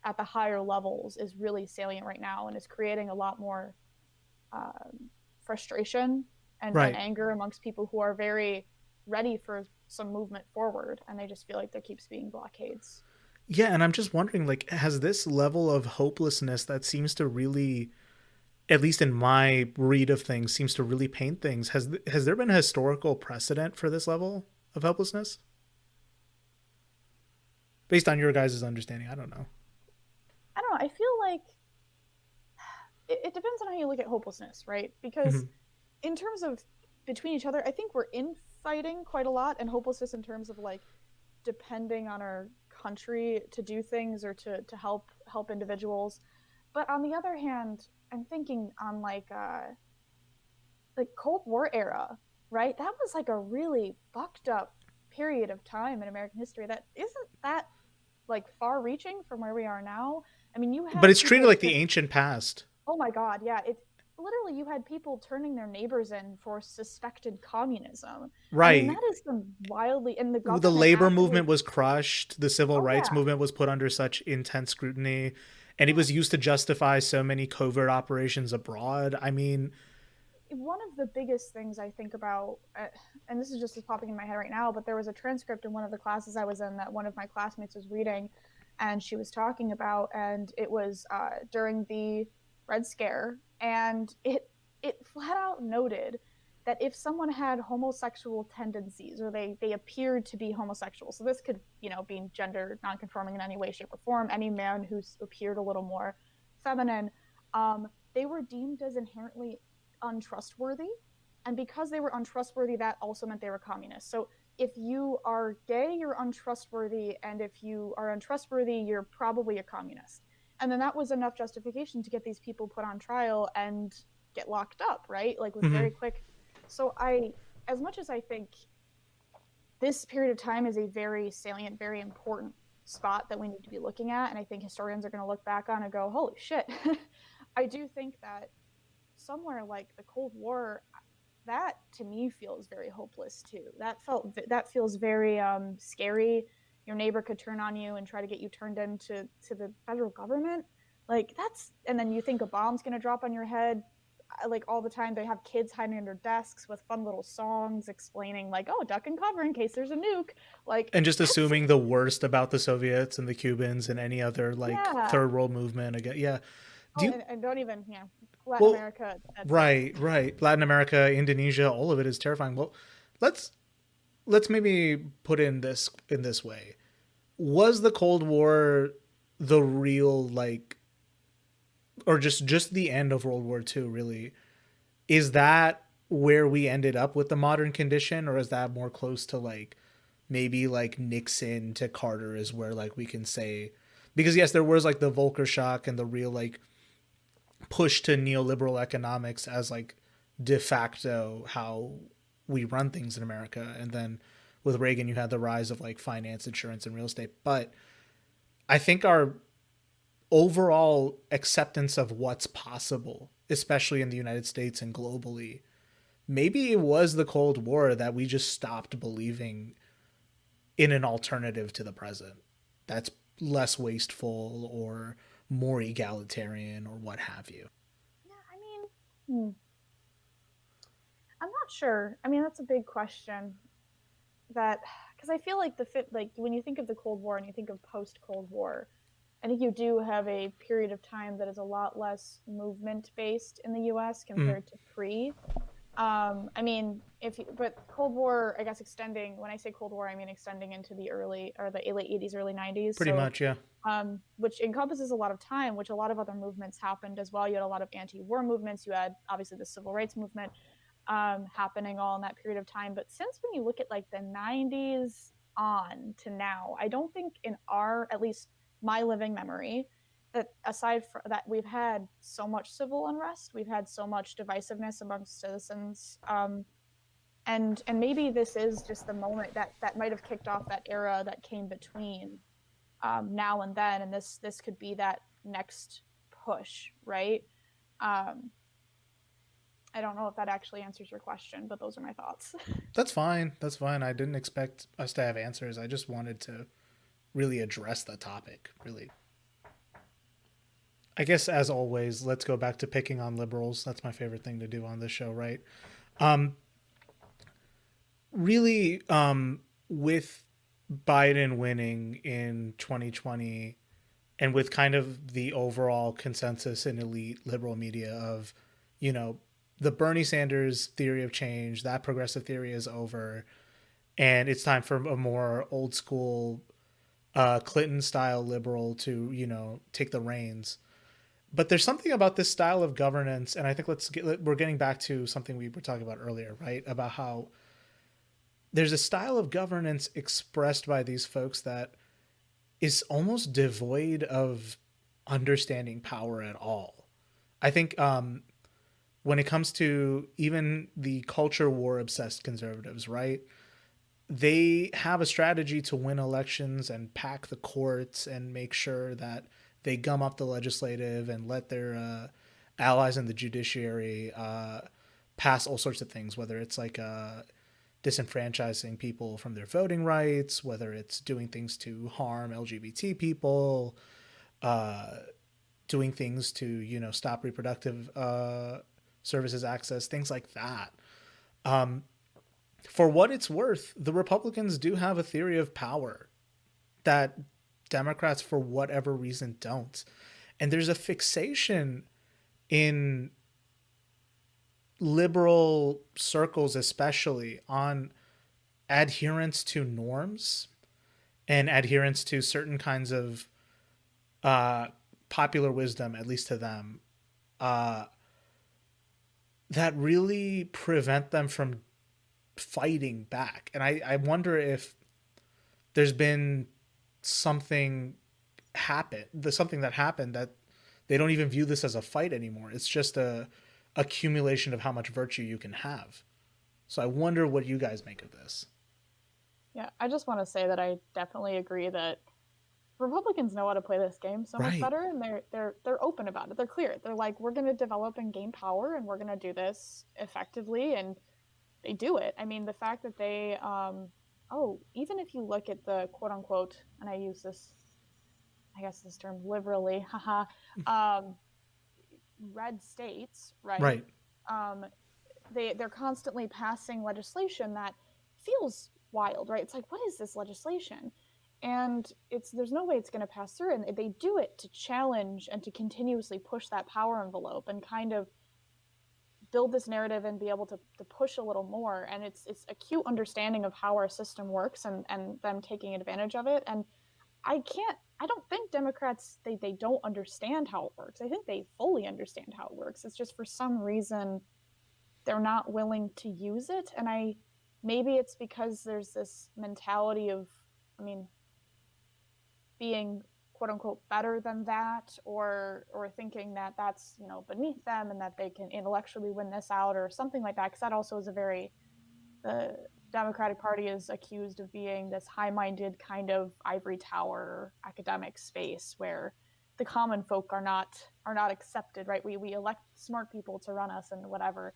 at the higher levels is really salient right now and is creating a lot more frustration and anger amongst people who are very ready for some movement forward, and they just feel like there keeps being blockades. Yeah, and I'm just wondering, like, has this level of hopelessness that seems to really, at least in my read of things, seems to really paint things, has there been a historical precedent for this level of helplessness? Based on your guys' understanding, I don't know. I feel like it depends on how you look at hopelessness, right? Because in terms of between each other, I think we're infighting quite a lot, and hopelessness in terms of like depending on our country to do things or to help individuals. But on the other hand, I'm thinking on like the Cold War era, right? That was like a really fucked up period of time in American history that isn't that like far reaching from where we are now. You had, but it's treated like the ancient past. Oh my God, yeah. It literally, you had people turning their neighbors in for suspected communism. Right. That is some wildly, and the labor movement was crushed. The civil rights movement was put under such intense scrutiny, and it was used to justify so many covert operations abroad. One of the biggest things I think about, and this is just popping in my head right now, but there was a transcript in one of the classes I was in that one of my classmates was reading, and she was talking about, and it was during the Red Scare, and it flat out noted that if someone had homosexual tendencies or they appeared to be homosexual, so this could, be gender nonconforming in any way, shape, or form, any man who appeared a little more feminine, they were deemed as inherently untrustworthy. And because they were untrustworthy, that also meant they were communists. So if you are gay, you're untrustworthy. And if you are untrustworthy, you're probably a communist. And then that was enough justification to get these people put on trial and get locked up, right? Like, with very quick. So as much as I think this period of time is a very salient, very important spot that we need to be looking at, and I think historians are going to look back on and go, holy shit, I do think that somewhere like the Cold War, that to me feels very hopeless too. That feels very scary. Your neighbor could turn on you and try to get you turned into the federal government. Like, and then you think a bomb's going to drop on your head. Like, all the time they have kids hiding under desks with fun little songs explaining, like, oh, duck and cover in case there's a nuke, like, and just assuming the worst about the Soviets and the Cubans and any other third world movement again. Yeah. And don't even, Latin America. Right. Latin America, Indonesia, all of it is terrifying. Well, let's maybe put in this way. Was the Cold War the real, or just the end of World War II, really? Is that where we ended up with the modern condition, or is that more close to maybe Nixon to Carter is where we can say, because yes, there was the Volcker shock and the real push to neoliberal economics as de facto how we run things in America, and then with Reagan you had the rise of finance, insurance, and real estate. But I think our overall acceptance of what's possible, especially in the United States and globally, maybe it was the Cold War that we just stopped believing in an alternative to the present that's less wasteful or more egalitarian or what have you. Yeah, I'm not sure. I mean, that's a big question. Because I feel like when you think of the Cold War and you think of post-Cold War, I think you do have a period of time that is a lot less movement-based in the U.S. compared to pre. But Cold War, I guess, extending. When I say Cold War, I mean extending into the late '80s, early '90s. Pretty much, yeah. Which encompasses a lot of time, which a lot of other movements happened as well. You had a lot of anti-war movements. You had obviously the civil rights movement happening all in that period of time. But since when you look at the '90s on to now, I don't think in at least my living memory, that aside from that, we've had so much civil unrest, we've had so much divisiveness amongst citizens, and maybe this is just the moment that might have kicked off that era that came between now and then, and this could be that next push, right? I don't know if that actually answers your question, but those are my thoughts. That's fine. I didn't expect us to have answers. I just wanted to really address the topic, really. I guess, as always, let's go back to picking on liberals. That's my favorite thing to do on this show, right? Really, with Biden winning in 2020, and with kind of the overall consensus in elite liberal media of, the Bernie Sanders theory of change, that progressive theory is over, and it's time for a more old school Clinton-style liberal to, take the reins. But there's something about this style of governance, and I think we're getting back to something we were talking about earlier, right? About how there's a style of governance expressed by these folks that is almost devoid of understanding power at all. I think when it comes to even the culture war obsessed conservatives, right? They have a strategy to win elections and pack the courts and make sure that they gum up the legislative and let their allies in the judiciary pass all sorts of things, whether it's disenfranchising people from their voting rights, whether it's doing things to harm LGBT people, doing things to, stop reproductive services access, things like that. For what it's worth, the Republicans do have a theory of power that Democrats, for whatever reason, don't. And there's a fixation in liberal circles, especially on adherence to norms and adherence to certain kinds of popular wisdom, at least to them, that really prevent them from fighting back. And I wonder if there's been something something that happened that they don't even view this as a fight anymore. It's just a accumulation of how much virtue you can have. So I wonder what you guys make of this. Yeah, I just want to say that I definitely agree that Republicans know how to play this game so much Right. better, and they're open about it. They're clear. They're like, we're going to develop and gain power, and we're going to do this effectively, and they do it. I mean, the fact that they, even if you look at the quote unquote, and I use this, I guess this term liberally, haha, red states, right? Right. They're constantly passing legislation that feels wild, right? It's like, what is this legislation? And there's no way it's going to pass through. And they do it to challenge and to continuously push that power envelope and kind of build this narrative and be able to push a little more. And it's a cute understanding of how our system works and them taking advantage of it. And I don't think Democrats, they don't understand how it works. I think they fully understand how it works. It's just for some reason they're not willing to use it. And maybe it's because there's this mentality of, I mean, being quote unquote better than that, or thinking that that's, beneath them and that they can intellectually win this out or something like that. Because that also is the Democratic Party is accused of being this high-minded kind of ivory tower academic space where the common folk are not accepted, right? We elect smart people to run us and whatever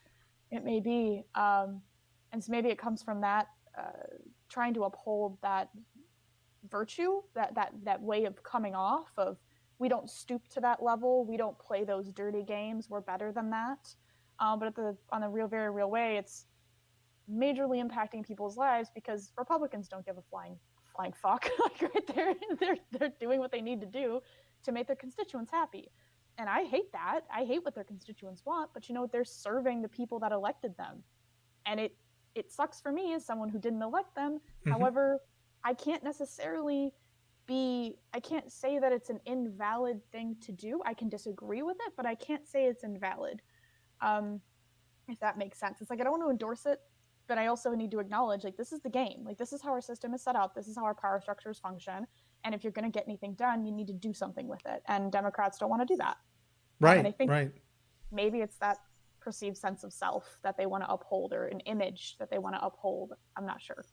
it may be. And so maybe it comes from that, trying to uphold that virtue, that way of coming off of, we don't stoop to that level, we don't play those dirty games, we're better than that. But on the very real way, it's majorly impacting people's lives because Republicans don't give a flying fuck. Like, right there, they're doing what they need to do to make their constituents happy. And I hate that. I hate what their constituents want, but they're serving the people that elected them. And it sucks for me as someone who didn't elect them. Mm-hmm. However, I can't say that it's an invalid thing to do. I can disagree with it, but I can't say it's invalid. If that makes sense. It's like, I don't want to endorse it, but I also need to acknowledge, like, this is the game. Like, this is how our system is set up. This is how our power structures function. And if you're going to get anything done, you need to do something with it. And Democrats don't want to do that. Right. And I think right. maybe it's that perceived sense of self that they want to uphold, or an image that they want to uphold. I'm not sure.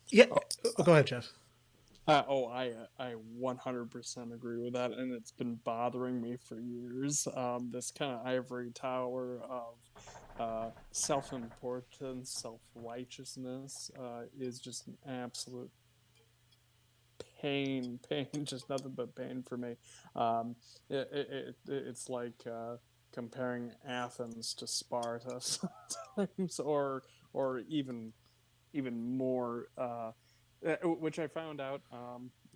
Yeah. Go ahead, Jeff. I 100% agree with that, and it's been bothering me for years. This kind of ivory tower of self-importance, self-righteousness is just an absolute pain, just nothing but pain for me. It's like comparing Athens to Sparta sometimes, or even more. Which I found out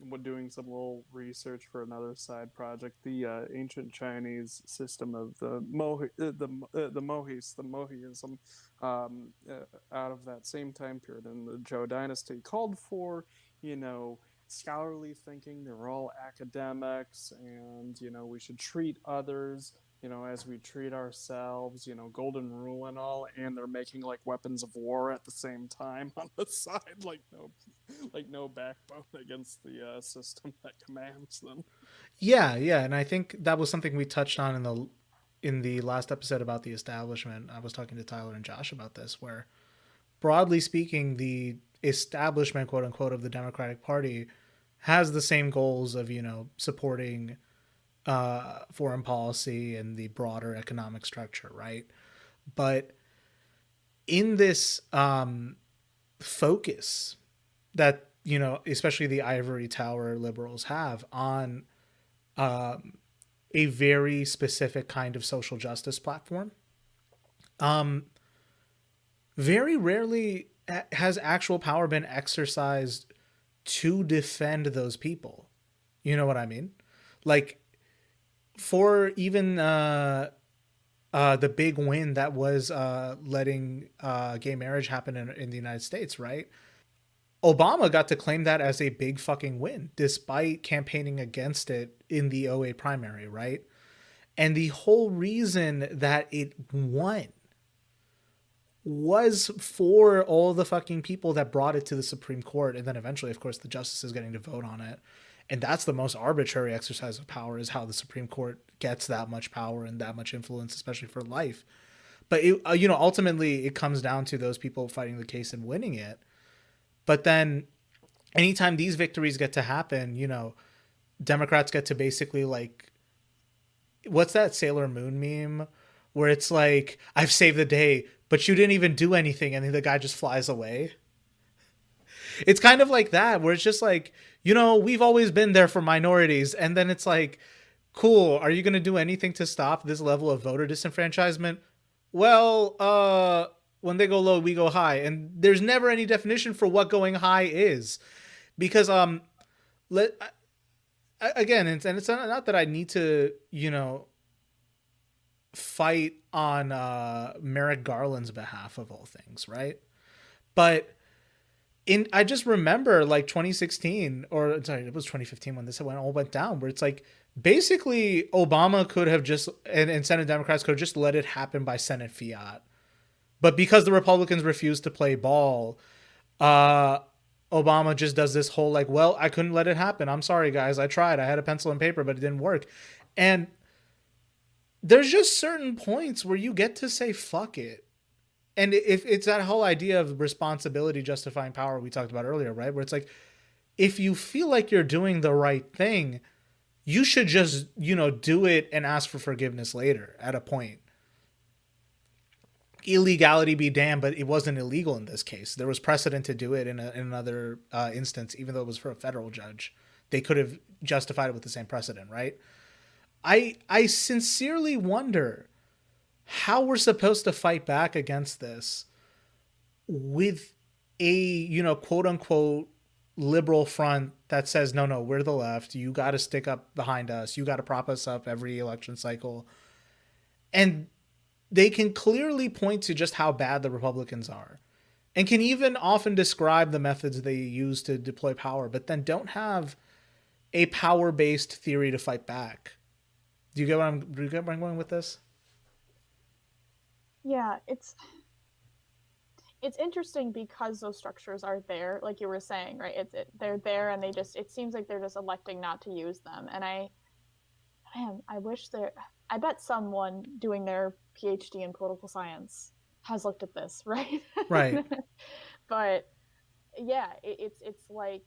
when doing some little research for another side project. The ancient Chinese system of the Mohism, out of that same time period in the Zhou dynasty, called for, scholarly thinking. They were all academics, and we should treat others as we treat ourselves, golden rule and all, and they're making like weapons of war at the same time on the side, like no backbone against the system that commands them. Yeah, and I think that was something we touched on in the last episode about the establishment. I was talking to Tyler and Josh about this, where broadly speaking, the establishment, quote unquote, of the Democratic Party has the same goals of, supporting foreign policy and the broader economic structure, right? But in this focus that, especially the ivory tower liberals have on a very specific kind of social justice platform, very rarely has actual power been exercised to defend those people. You know what I mean? Like, for even the big win that was letting gay marriage happen in the United States, right? Obama got to claim that as a big fucking win, despite campaigning against it in the '08 primary, right? And the whole reason that it won was for all the fucking people that brought it to the Supreme Court, and then eventually, of course, the justices getting to vote on it. And that's the most arbitrary exercise of power, is how the Supreme Court gets that much power and that much influence, especially for life. But it, ultimately, it comes down to those people fighting the case and winning it. But then, anytime these victories get to happen, Democrats get to basically like, what's that Sailor Moon meme where it's like, I've saved the day, but you didn't even do anything, and then the guy just flies away. It's kind of like that, where it's just like, we've always been there for minorities, and then it's like, cool, are you going to do anything to stop this level of voter disenfranchisement? Well, when they go low, we go high, and there's never any definition for what going high is, because again, and it's not that I need to fight on Merrick Garland's behalf of all things, right? But I just remember like 2016, or sorry, it was 2015 when this all went down, where it's like basically Obama could have just, and Senate Democrats could have just let it happen by Senate fiat. But because the Republicans refused to play ball, Obama just does this whole like, well, I couldn't let it happen. I'm sorry, guys. I tried. I had a pencil and paper, but it didn't work. And there's just certain points where you get to say, fuck it. And if it's that whole idea of responsibility justifying power we talked about earlier, right? Where it's like, if you feel like you're doing the right thing, you should just, do it and ask for forgiveness later at a point. Illegality be damned, but it wasn't illegal in this case. There was precedent to do it in another instance, even though it was for a federal judge. They could have justified it with the same precedent, right? I sincerely wonder how we're supposed to fight back against this with a, quote unquote liberal front that says, no, we're the left. You got to stick up behind us. You got to prop us up every election cycle. And they can clearly point to just how bad the Republicans are, and can even often describe the methods they use to deploy power, but then don't have a power-based theory to fight back. Do you get where I'm going with this? Yeah, it's interesting because those structures are there, like you were saying, right? They're there, and it seems like they're just electing not to use them. And I wish I bet someone doing their PhD in political science has looked at this, right? Right. But yeah, it's like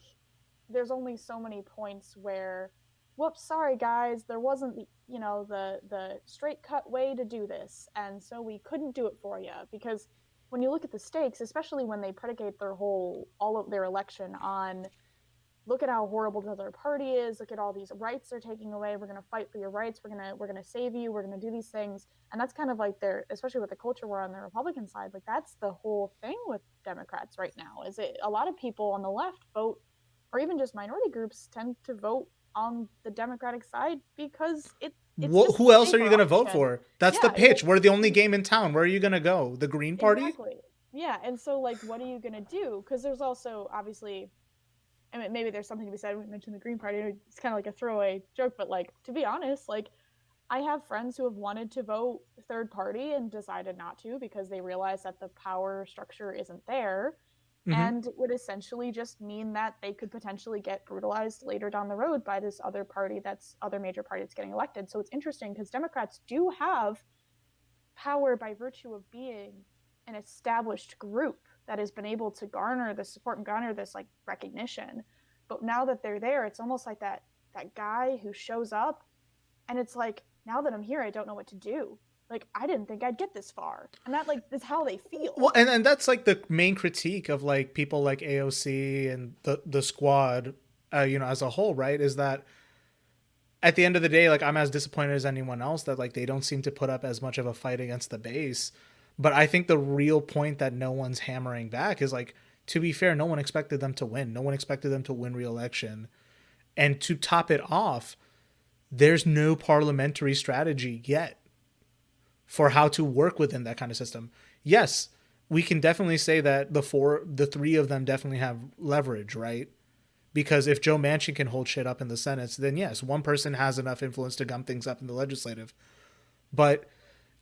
there's only so many points where, whoops, sorry guys, there wasn't the straight cut way to do this, and so we couldn't do it for you. Because when you look at the stakes, especially when they predicate all of their election on, look at how horrible the other party is, look at all these rights they're taking away, we're going to fight for your rights, we're going to save you, we're going to do these things. And that's kind of like especially with the culture war on the Republican side, like that's the whole thing with Democrats right now, is a lot of people on the left vote, or even just minority groups tend to vote on the Democratic side because who else are you going to vote for? That's the pitch. We're the only game in town. Where are you going to go? The Green Party? Exactly. Yeah. And so like, what are you going to do? Because there's also obviously, I mean, maybe there's something to be said. We mentioned the Green Party. It's kind of like a throwaway joke, but like, to be honest, like I have friends who have wanted to vote third party and decided not to because they realize that the power structure isn't there. Mm-hmm. And it would essentially just mean that they could potentially get brutalized later down the road by this other major party that's getting elected. So it's interesting because Democrats do have power by virtue of being an established group that has been able to garner the support and garner this like recognition. But now that they're there, it's almost like that guy who shows up and it's like, now that I'm here, I don't know what to do. Like, I didn't think I'd get this far. And that, like, is how they feel. Well, and that's, like, the main critique of, like, people like AOC and the squad, as a whole, right? Is that at the end of the day, like, I'm as disappointed as anyone else that, like, they don't seem to put up as much of a fight against the base. But I think the real point that no one's hammering back is, like, to be fair, no one expected them to win. No one expected them to win re-election. And to top it off, there's no parliamentary strategy yet for how to work within that kind of system. Yes, we can definitely say that the three of them definitely have leverage, right? Because if Joe Manchin can hold shit up in the Senate, then yes, one person has enough influence to gum things up in the legislative. But,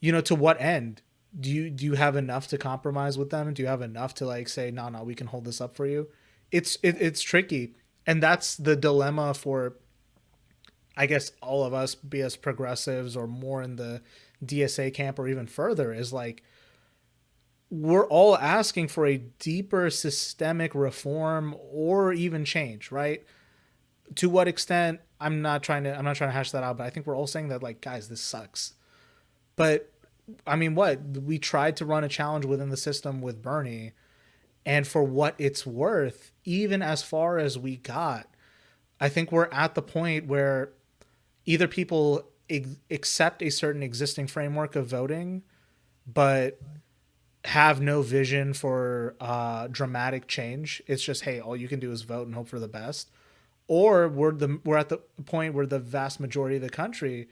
to what end? Do you have enough to compromise with them? Do you have enough to like say, no, we can hold this up for you? It's tricky. And that's the dilemma for, I guess, all of us, be as progressives or more in the DSA camp or even further, is like, we're all asking for a deeper systemic reform or even change, right? To what extent, I'm not trying to hash that out, but I think we're all saying that, like, guys, this sucks. But I mean, what? We tried to run a challenge within the system with Bernie, and for what it's worth, even as far as we got, I think we're at the point where either people accept a certain existing framework of voting, but have no vision for dramatic change. It's just, hey, all you can do is vote and hope for the best. Or we're at the point where the vast majority of the country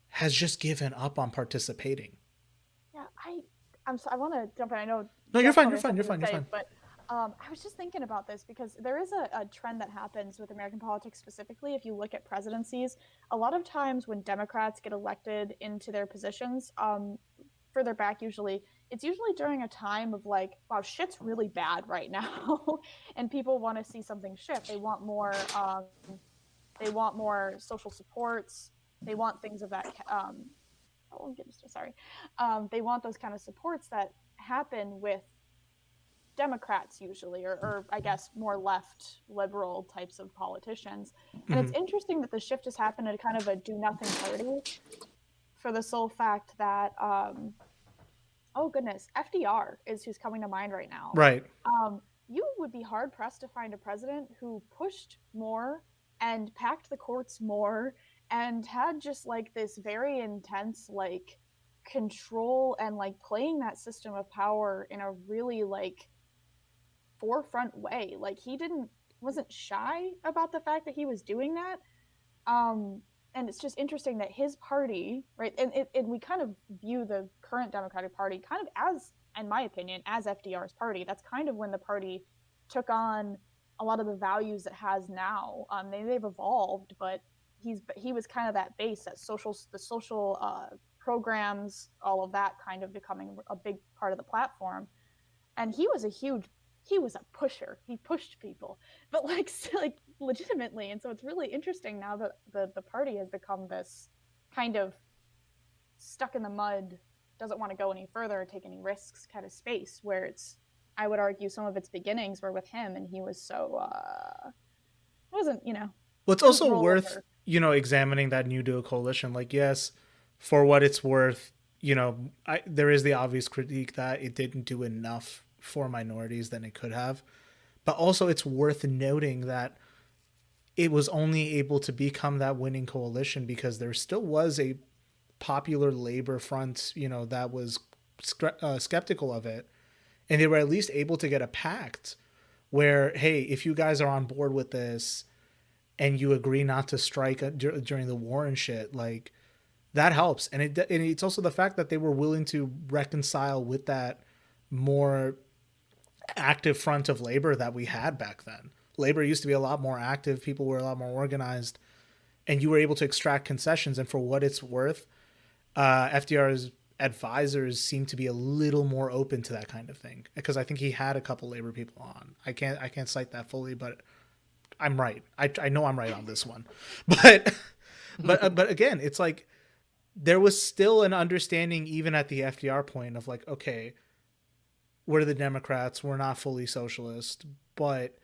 has just given up on participating. Yeah, I want to jump in. I know. No, Jeff you're fine. probably You're has something to fine. say, But I was just thinking about this because there is a trend that happens with American politics specifically. If you look at presidencies, a lot of times when Democrats get elected into their positions, further back usually, it's usually during a time of like, wow, shit's really bad right now, and people want to see something shift. They want more. They want more social supports. They want things of that. Sorry. They want those kind of supports that happen with Democrats usually, or I guess more left liberal types of politicians. And it's interesting that the shift has happened at kind of a do nothing party for the sole fact that, oh goodness, FDR is who's coming to mind right now. Right. You would be hard pressed to find a president who pushed more and packed the courts more and had just like this very intense like control and like playing that system of power in a really like forefront way. Like he wasn't shy about the fact that he was doing that. And it's just interesting that his party, right, and we kind of view the current Democratic Party kind of as, in my opinion, as FDR's party. That's kind of when the party took on a lot of the values it has now. They've evolved, but he was kind of that base, the social programs, all of that kind of becoming a big part of the platform. And he was a pusher. He pushed people, but like legitimately. And so it's really interesting now that the party has become this kind of stuck in the mud, doesn't want to go any further or take any risks kind of space, where I would argue some of its beginnings were with him, and he was so wasn't. Well, it's also worth examining that New Deal coalition. Like, yes, for what it's worth, there is the obvious critique that it didn't do enough for minorities than it could have, but also it's worth noting that it was only able to become that winning coalition because there still was a popular labor front, that was skeptical of it, and they were at least able to get a pact where, hey, if you guys are on board with this and you agree not to strike during the war and shit, like, that helps. And it's also the fact that they were willing to reconcile with that more active front of labor that we had back then. Labor used to be a lot more active. People were a lot more organized, and you were able to extract concessions. And for what it's worth, FDR's advisors seem to be a little more open to that kind of thing, because I think he had a couple labor people on. I can't cite that fully, but I'm right. I know I'm right on this one. But again, it's like there was still an understanding even at the FDR point of like, okay, we're the Democrats, we're not fully socialist, but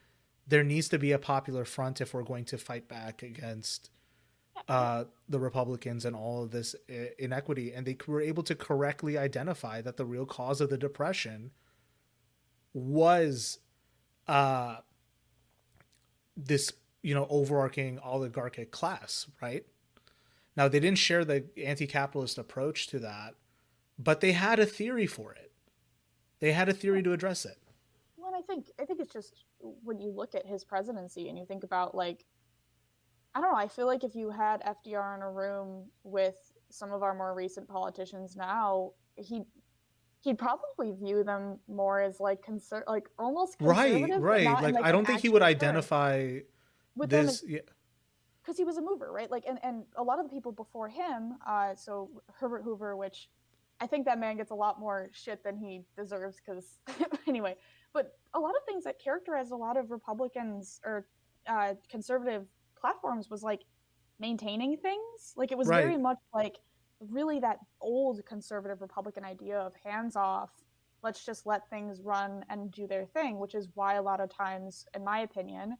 there needs to be a popular front if we're going to fight back against the Republicans and all of this inequity. And they were able to correctly identify that the real cause of the Depression was this, overarching oligarchic class, right? Now, they didn't share the anti-capitalist approach to that, but they had a theory for it. They had a theory to address it. Well, I think it's just when you look at his presidency and you think about, like, I don't know, I feel like if you had FDR in a room with some of our more recent politicians now, he'd probably view them more as like almost conservative, but Right. not in Like like I an don't think he would actual term. identify With them this. as Yeah, because he was a mover, right? Like, and a lot of the people before him, so Herbert Hoover, which I think that man gets a lot more shit than he deserves. Because anyway, but a lot of things that characterized a lot of Republicans or conservative platforms was like maintaining things. Like it was very right. much like really that old conservative Republican idea of hands off. Let's just let things run and do their thing, which is why a lot of times, in my opinion,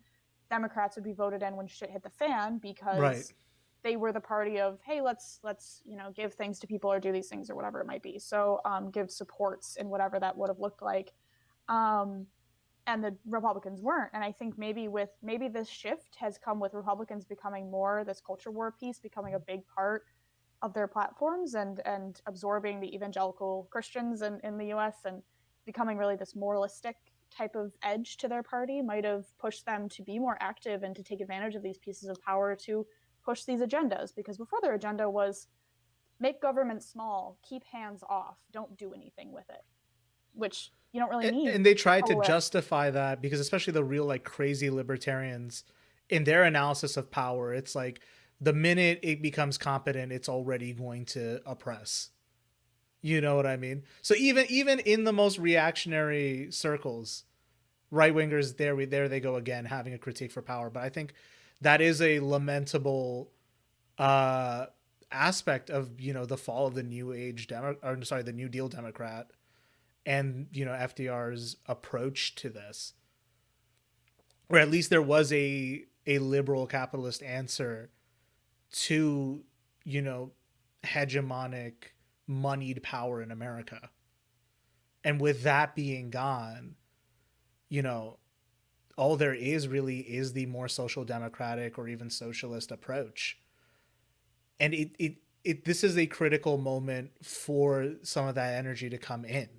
Democrats would be voted in when shit hit the fan Right. because they were the party of, hey, let's give things to people or do these things or whatever it might be. So give supports in whatever that would have looked like. Um, and the Republicans weren't. And I think maybe this shift has come with Republicans becoming more this culture war piece, becoming a big part of their platforms and absorbing the evangelical Christians in the US and becoming really this moralistic type of edge to their party might have pushed them to be more active and to take advantage of these pieces of power to push these agendas. Because before, their agenda was make government small, keep hands off, don't do anything with it, which you don't really need. And they tried to a list. justify that because especially the real like crazy libertarians in their analysis of power, it's like the minute it becomes competent, it's already going to oppress. You know what I mean? So even in the most reactionary circles, right wingers there they go again having a critique for power. But I think that is a lamentable uh aspect of the fall of the new age the New Deal Democrat and FDR's approach to this, or at least there was a liberal capitalist answer to hegemonic moneyed power in America. And with that being gone, all there is really is the more social democratic or even socialist approach. And this is a critical moment for some of that energy to come in,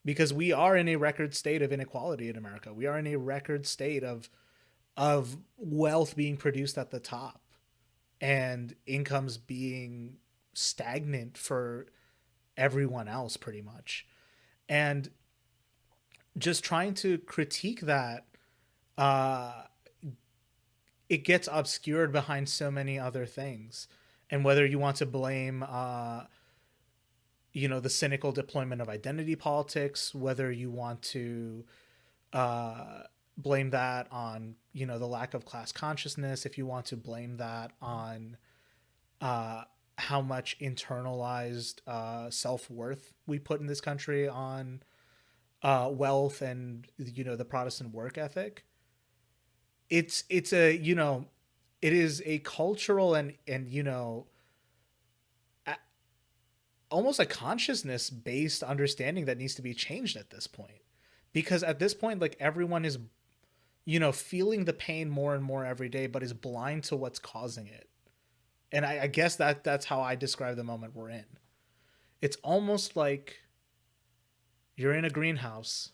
because we are in a record state of inequality in America. We are in a record state of wealth being produced at the top and incomes being stagnant for everyone else pretty much. And just trying to critique that, it gets obscured behind so many other things. And whether you want to blame the cynical deployment of identity politics, whether you want to blame that on the lack of class consciousness, if you want to blame that on how much internalized self-worth we put in this country on wealth and the Protestant work ethic, it's a it is a cultural and almost a consciousness based understanding that needs to be changed at this point. Because at this point, like, everyone is feeling the pain more and more every day, but is blind to what's causing it. And I guess that's how I describe the moment we're in. It's almost like you're in a greenhouse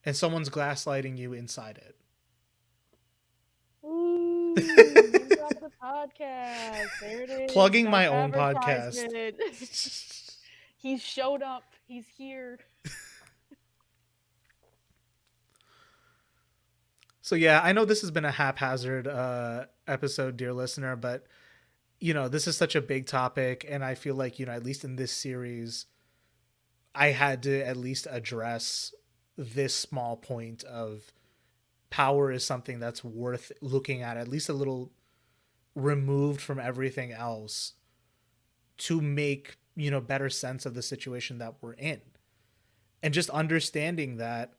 and someone's gaslighting you inside it. Ooh, you got the podcast. There it is. Plugging my own podcast. He's showed up. He's here. So yeah, I know this has been a haphazard episode, dear listener, but this is such a big topic, and I feel like at least in this series, I had to at least address this small point of power is something that's worth looking at least a little removed from everything else, to make better sense of the situation that we're in, and just understanding that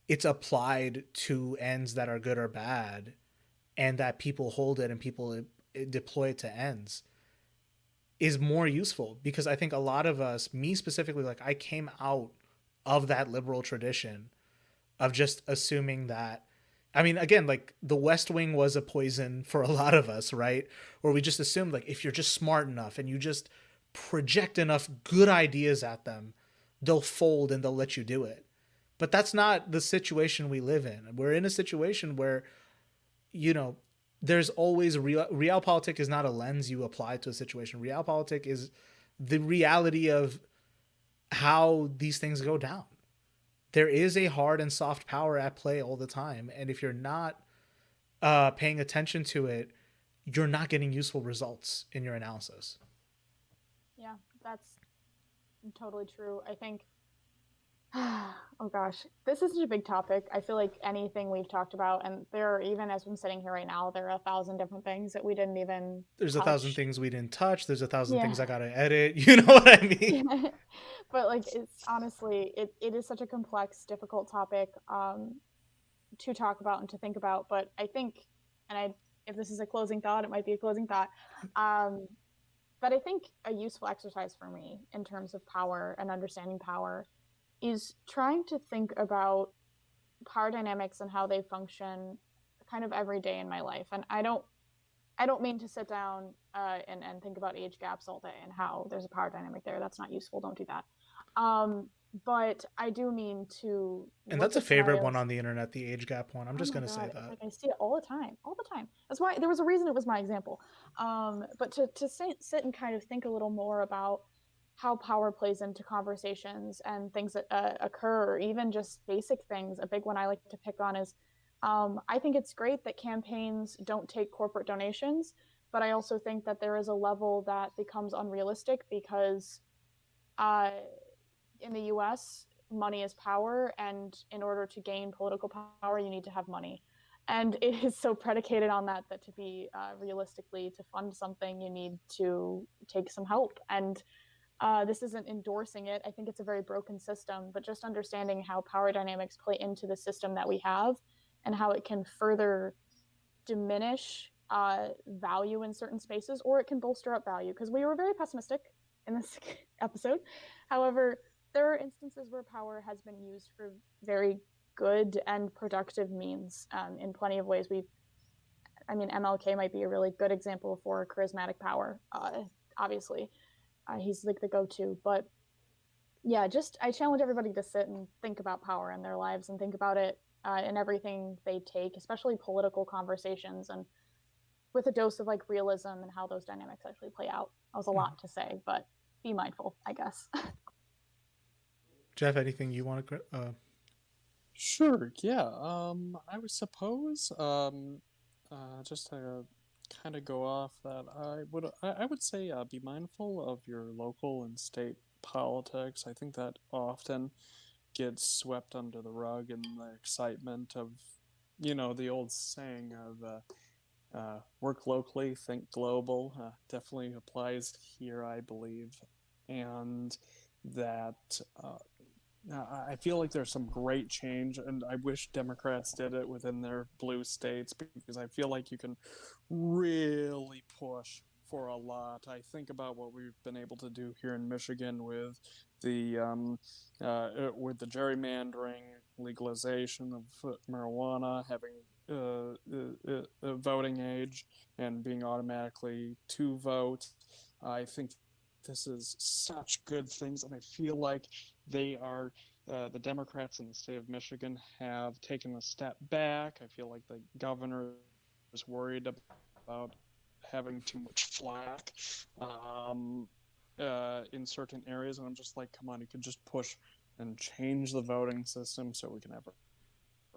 it's applied to ends that are good or bad, and that people hold it and people deploy it to ends is more useful. Because I think a lot of us, me specifically, like, I came out of that liberal tradition of just assuming that, I mean, again, like, the West Wing was a poison for a lot of us, right? Where we just assumed, like, if you're just smart enough and you just project enough good ideas at them, they'll fold and they'll let you do it. But that's not the situation we live in. We're in a situation where, there's always realpolitik is not a lens you apply to a situation. Realpolitik is the reality of how these things go down. There is a hard and soft power at play all the time, and if you're not paying attention to it, you're not getting useful results in your analysis. Yeah, that's totally true. I think, oh gosh, this is such a big topic. I feel like anything we've talked about, and there are, even as I'm sitting here right now, there are 1,000 different things that we didn't even There's touch. 1,000 things we didn't touch. There's 1,000 Yeah. things I gotta edit. You know what I mean? But like, it's honestly, it is such a complex, difficult topic to talk about and to think about. But I think, if this is a closing thought, it might be a closing thought. But I think a useful exercise for me in terms of power and understanding power is trying to think about power dynamics and how they function kind of every day in my life. And I don't mean to sit down and think about age gaps all day and how there's a power dynamic there. That's not useful. Don't do that. But I do mean to. And that's a favorite one on the internet, the age gap one. I'm just going to say that. Like, I see it all the time. That's why there was a reason it was my example. But to sit and kind of think a little more about how power plays into conversations and things that occur, or even just basic things. A big one I like to pick on is I think it's great that campaigns don't take corporate donations, but I also think that there is a level that becomes unrealistic because in the US, money is power, and in order to gain political power, you need to have money. And it is so predicated on that to be realistically, to fund something, you need to take some help. And this isn't endorsing it. I think it's a very broken system, but just understanding how power dynamics play into the system that we have and how it can further diminish value in certain spaces, or it can bolster up value, because we were very pessimistic in this episode. However, there are instances where power has been used for very good and productive means in plenty of ways. MLK might be a really good example for charismatic power. Obviously, he's like the go-to. But yeah, I challenge everybody to sit and think about power in their lives and think about it in everything they take, especially political conversations, and with a dose of like realism and how those dynamics actually play out. That was a lot to say, but be mindful, I guess. Jeff, anything you want to? Sure. Yeah. I would suppose. Just to kind of go off that, I would say be mindful of your local and state politics. I think that often gets swept under the rug in the excitement of, the old saying of work locally, think global. Definitely applies here, I believe, and that. I feel like there's some great change, and I wish Democrats did it within their blue states, because I feel like you can really push for a lot. I think about what we've been able to do here in Michigan with the gerrymandering, legalization of marijuana, having a voting age, and being automatically to vote. I think this is such good things, and I feel like they are the Democrats in the state of Michigan have taken a step back. I feel like the governor is worried about having too much flack in certain areas, and I'm just like, come on, you could just push and change the voting system so we can have a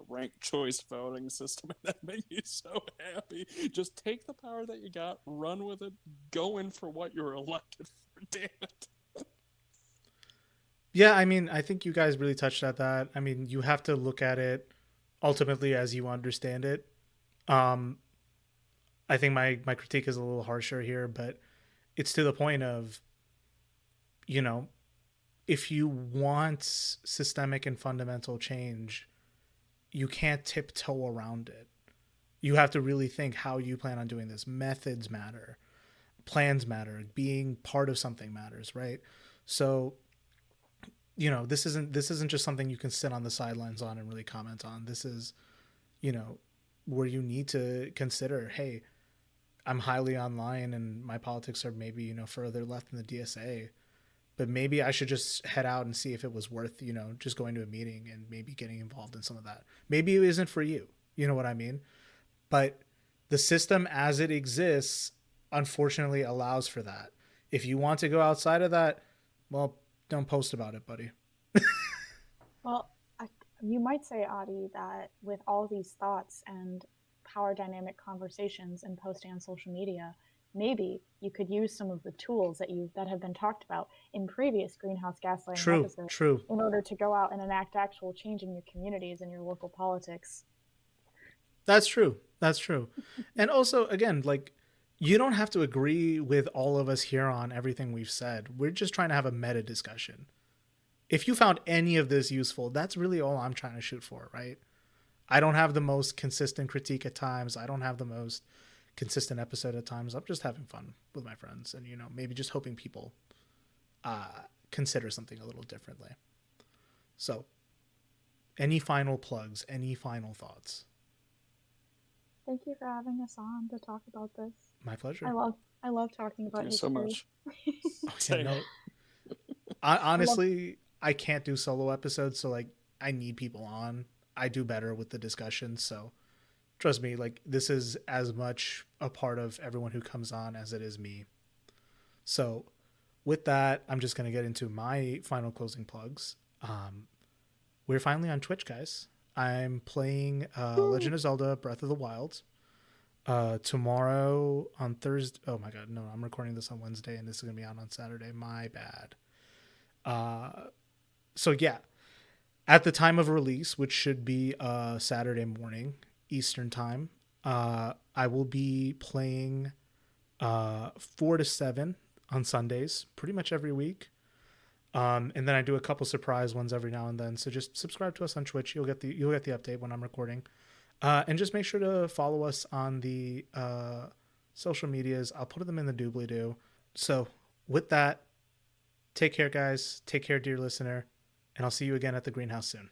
ranked choice voting system, and that makes me so happy. Just take the power that you got, run with it, go in for what you're elected for, damn it. Yeah, I think you guys really touched at that. You have to look at it ultimately as you understand it. I think my critique is a little harsher here, but it's to the point of, if you want systemic and fundamental change, you can't tiptoe around it. You have to really think how you plan on doing this. Methods matter. Plans matter. Being part of something matters, right? So, this isn't just something you can sit on the sidelines on and really comment on. This is, where you need to consider, hey, I'm highly online and my politics are maybe, further left in the DSA, but maybe I should just head out and see if it was worth, just going to a meeting and maybe getting involved in some of that. Maybe it isn't for you. You know what I mean? But The system as it exists, unfortunately, allows for that. If you want to go outside of that, well, don't post about it, buddy. Well, you might say, Adi, that with all these thoughts and power dynamic conversations and posting on social media, maybe you could use some of the tools that have been talked about in previous greenhouse gaslighting True, episodes true. in order to go out and enact actual change in your communities and your local politics. That's true. That's true. And also, again, like, you don't have to agree with all of us here on everything we've said. We're just trying to have a meta discussion. If you found any of this useful, that's really all I'm trying to shoot for, right? I don't have the most consistent critique at times. I don't have the most consistent episode at times. I'm just having fun with my friends and, maybe just hoping people consider something a little differently. So, any final plugs, any final thoughts? Thank you for having us on to talk about this. My pleasure. I love talking about Thank you so much. Honestly, I can't do solo episodes, so like I need people on. I do better with the discussion, so trust me, like this is as much a part of everyone who comes on as it is me. So with that, I'm just going to get into my final closing plugs. We're finally on Twitch, guys. I'm playing Legend of Zelda Breath of the Wild. Tomorrow on Thursday. Oh my god, no, I'm recording this on Wednesday and this is going to be out on Saturday. My bad. So yeah, at the time of release, which should be Saturday morning Eastern time, I will be playing 4 to 7 on Sundays, pretty much every week. And then I do a couple surprise ones every now and then. So just subscribe to us on Twitch. You'll get the update when I'm recording. And just make sure to follow us on the social medias. I'll put them in the doobly-doo. So with that, take care, guys. Take care, dear listener. And I'll see you again at the greenhouse soon.